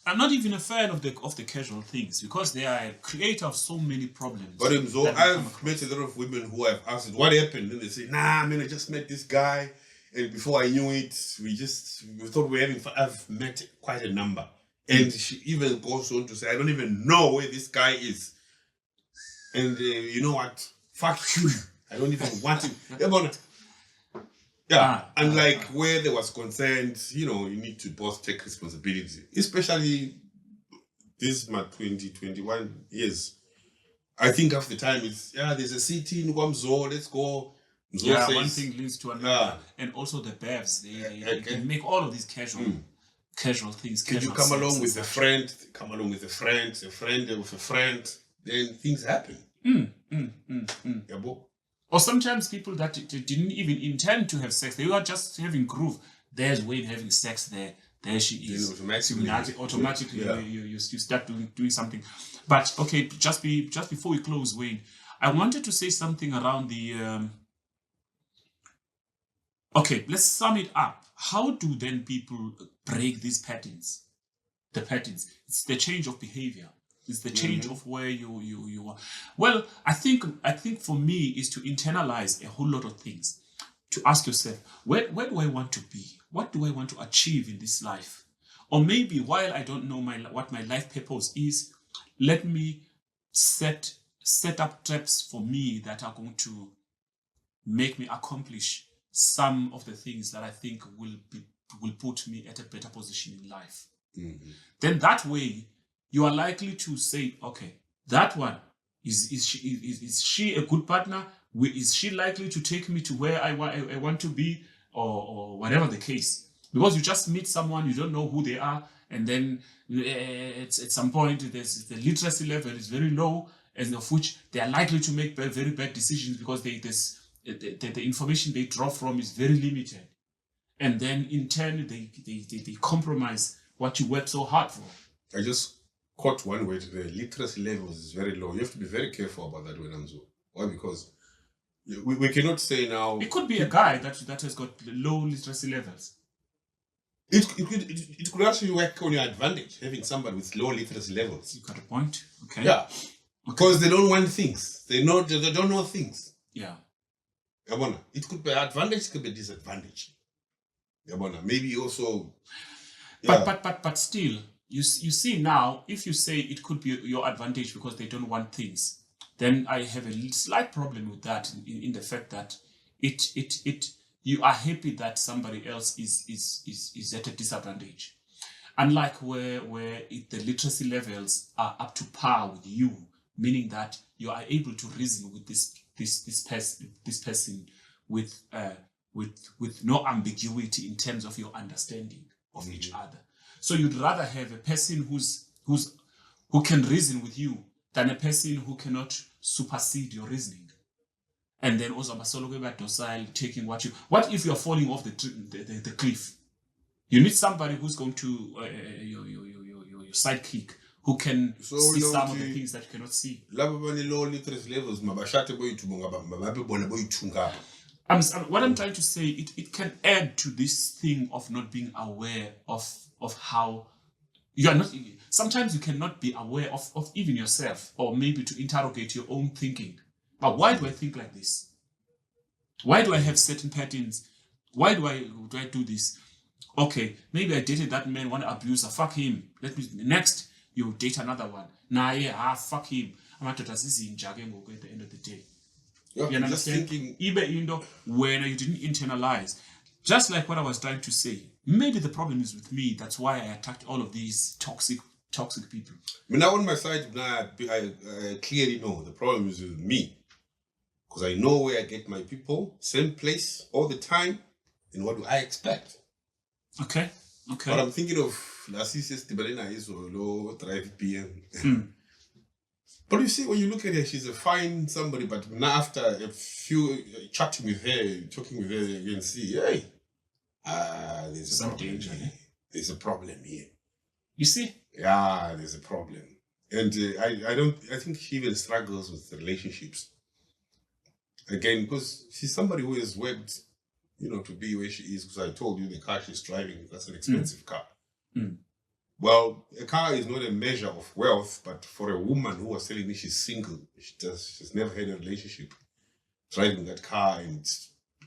I'm not even a fan of the casual things because they are a creator of so many problems. But I've met a lot of women who have asked what happened, and they say, "Nah, man, I just met this guy, and before I knew it, we thought we were having fun." I've met quite a number, and she even goes on to say, "I don't even know where this guy is," and you know what? Fuck you! I don't even want him. Where there was consent, you need to both take responsibility. Especially this my 2021 years. I think half the time it's there's a city in Guamzo, let's go. One thing leads to another, and also the BEVs. They make all of these casual things. Can you come along with a friend? Come along with a friend with a friend. Then things happen. Or sometimes people that didn't even intend to have sex, they were just having groove. There's Wayne having sex there. There she is. Automatically, you start doing something. But okay, just before we close, Wayne, I wanted to say something around the. Okay, let's sum it up. How do then people break these patterns? The patterns. It's the change of behavior. It's the change of where you are. Well, I think for me is to internalize a whole lot of things. To ask yourself, where do I want to be? What do I want to achieve in this life? Or maybe while I don't know what my life purpose is, let me set up traps for me that are going to make me accomplish some of the things that I think will put me at a better position in life. Then that way, you are likely to say, okay, that one, is she a good partner? Is she likely to take me to where I want to be, or whatever the case? Because you just meet someone, you don't know who they are, and then at some point the literacy level is very low, and of which they are likely to make very bad decisions because the information they draw from is very limited, and then in turn they compromise what you worked so hard for. I just caught one word: the literacy levels is very low. You have to be very careful about that, Wenamzo. Why? Because we cannot say now. It could be a guy that has got low literacy levels. It could actually work on your advantage, having somebody with low literacy levels. You got a point. Okay. Yeah. Because they don't want things. They don't know things. Yeah. It could be an advantage, it could be a disadvantage. Maybe also. Yeah. But still, you see now, if you say it could be your advantage because they don't want things, then I have a slight problem with that in the fact that you are happy that somebody else is at a disadvantage. Unlike where the literacy levels are up to par with you, meaning that you are able to reason with this person with no ambiguity in terms of your understanding of each other. So you'd rather have a person who can reason with you than a person who cannot supersede your reasoning. And then also docile, taking what if you're falling off the cliff? You need somebody who's going to your sidekick, who can see some of the things that you cannot see. Low literacy levels, what I'm trying to say, it can add to this thing of not being aware of how you are not. Sometimes you cannot be aware of even yourself, or maybe to interrogate your own thinking. But why do I think like this? Why do I have certain patterns? Why do I do this? Okay, maybe I dated that man, one abuser. Fuck him. Next, you date another one. Fuck him. I'm at the end of the day. You understand? When you didn't internalize. Just like what I was trying to say. Maybe the problem is with me. That's why I attacked all of these toxic people. Now on my side, I clearly know the problem is with me. Because I know where I get my people, same place, all the time, and what do I expect? Okay. But I'm thinking of Narcissus Tibalena is or drive PM. But you see, when you look at her, she's a fine somebody, but now after a few chatting with her, talking with her, you can see, hey, there's a problem here. There's a problem here. You see? Yeah, there's a problem. And I think she even struggles with the relationships. Again, because she's somebody who has worked, to be where she is, because I told you the car she's driving, that's an expensive car. Well, a car is not a measure of wealth, but for a woman who was telling me she's single, she's never had a relationship, driving that car and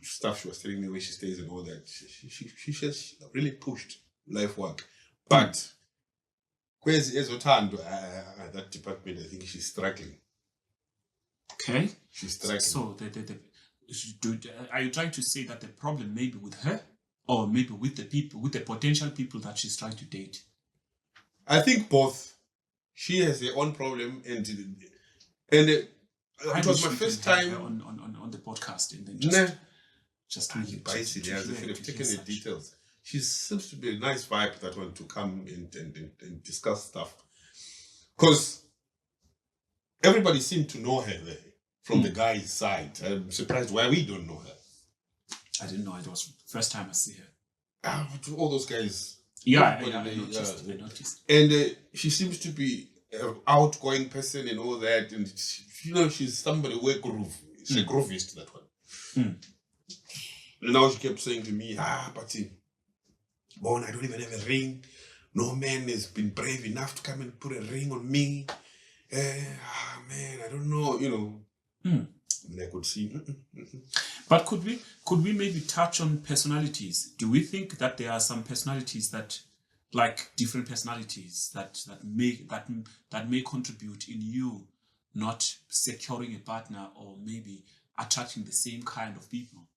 stuff, she was telling me where she stays and all that, she just really pushed life work. But where's Ezotando? That department, I think she's struggling. Okay. She's struggling. So, are you trying to say that the problem may be with her, or maybe with the people, with the potential people that she's trying to date? I think both. She has her own problem, and it was my first time on the podcast, and then just should have taken the details. She seems to be a nice vibe that one to come and discuss stuff, because everybody seemed to know her there from the guy's side. I'm surprised why we don't know her. I didn't know it was first time I see her. All those guys. I noticed. And she seems to be an outgoing person and all that. And, she's somebody who groove. She's a groovist, that one. And now she kept saying to me, but Bon, I don't even have a ring. No man has been brave enough to come and put a ring on me. Man, I don't know, And I could see. But could we maybe touch on personalities? Do we think that there are some personalities that, like different personalities that may contribute in you not securing a partner, or maybe attracting the same kind of people?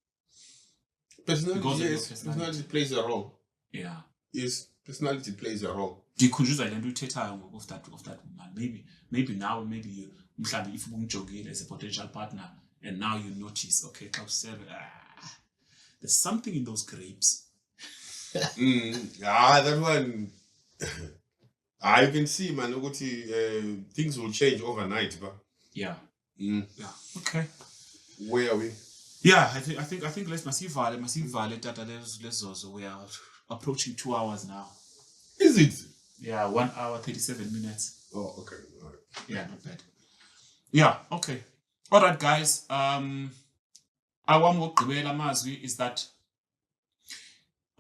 Personality plays a role. Yeah. Yes, personality plays a role. Could you of that woman? Maybe now you if you as a potential partner, and now you notice, okay, there's something in those grapes. That one. You can see, man. Things will change overnight, but yeah. Yeah. Okay. Where are we? Yeah, I think let's massive we are approaching 2 hours now. Is it? Yeah, 1 hour 37 minutes. Oh, okay. All right. Yeah, not bad. Yeah, okay. All right, guys. Our Mokubela Mazwi is that,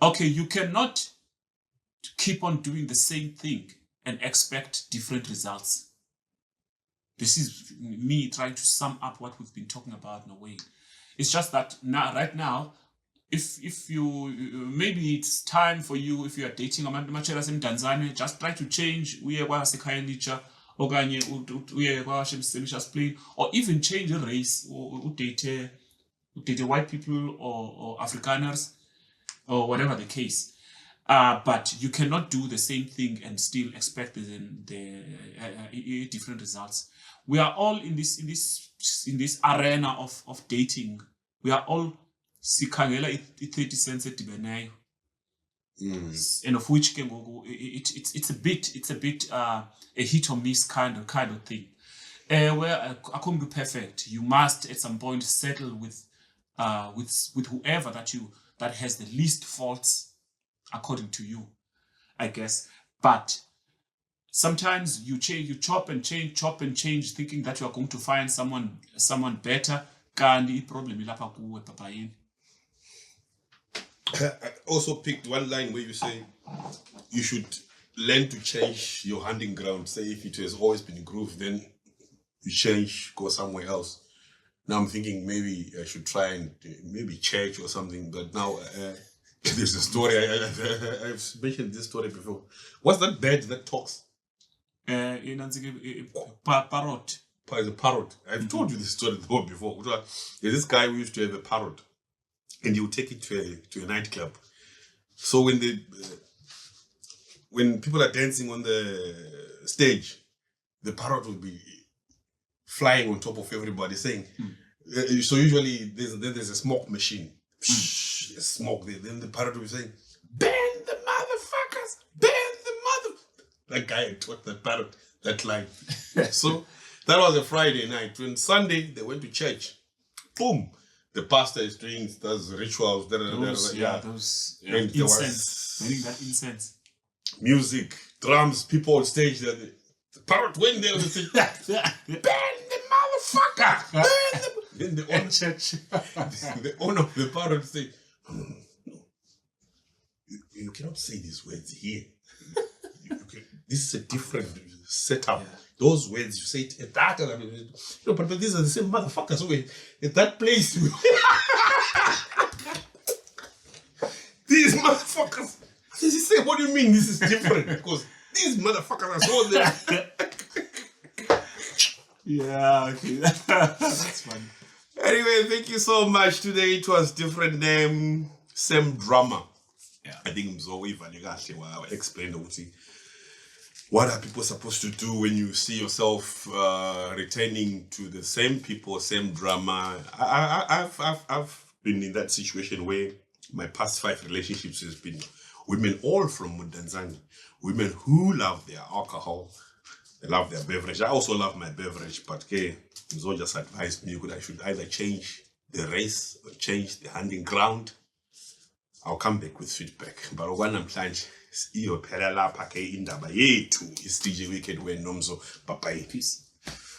okay, you cannot keep on doing the same thing and expect different results. This is me trying to sum up what we've been talking about in a way. It's just that right now, if you maybe it's time for you, if you are dating a man in Tanzania, just try to change or even change the race, or date white people or Afrikaners or whatever the case. But you cannot do the same thing and still expect the different results. We are all in this arena of dating. We are all sikangela 30 cents edibeneyo. And of which it's a bit a hit or miss kind of thing. Where I can't be perfect. You must at some point settle with whoever that has the least faults according to you, I guess. But sometimes you chop and change, thinking that you are going to find someone better. Kandi problem ilapha kuwe papayini. I also picked one line where you say you should learn to change your hunting ground. Say if it has always been groove, then you change, go somewhere else. Now I'm thinking maybe I should try and maybe church or something. But now there's a story. I've mentioned this story before. What's that bird that talks? Parrot. It's a parrot. I've told you this story before. There's this guy who used to have a parrot, and he would take it to a nightclub. So when people are dancing on the stage, the parrot would be flying on top of everybody, saying, So usually there's a smoke machine. There's smoke there. Then the parrot will be saying, "Ban the motherfuckers! Ban the mother." That guy had taught the parrot that line. So that was a Friday night. When Sunday they went to church. Boom. The pastor is doing those rituals. Those And there was incense. Burning that incense. music, drums, people on stage. The parrot went there and said, "Ban the motherfucker! Ban the..." Then the owner, Church. the owner of the parrot said, "No. You cannot say these words here. This is a different setup. Yeah. Those words you say it at that, but these are the same motherfuckers. So at that place, these motherfuckers." He said, "What do you mean this is different? Because these motherfuckers are so there." Yeah, okay. That's funny. Anyway, thank you so much. Today it was different name, same drama. Yeah. I think Mzoe Vanegashli will explain what are people supposed to do when you see yourself returning to the same people, same drama. I've been in that situation where my past 5 relationships has been women all from Mudanzani, women who love their alcohol, they love their beverage. I also love my beverage, but Mzo just advised me that I should either change the race or change the hunting ground. I'll come back with feedback. But when I'm trying, iyo phela lapha ke indaba yethu is DJ Weekend weNomzo. Bye bye. Peace.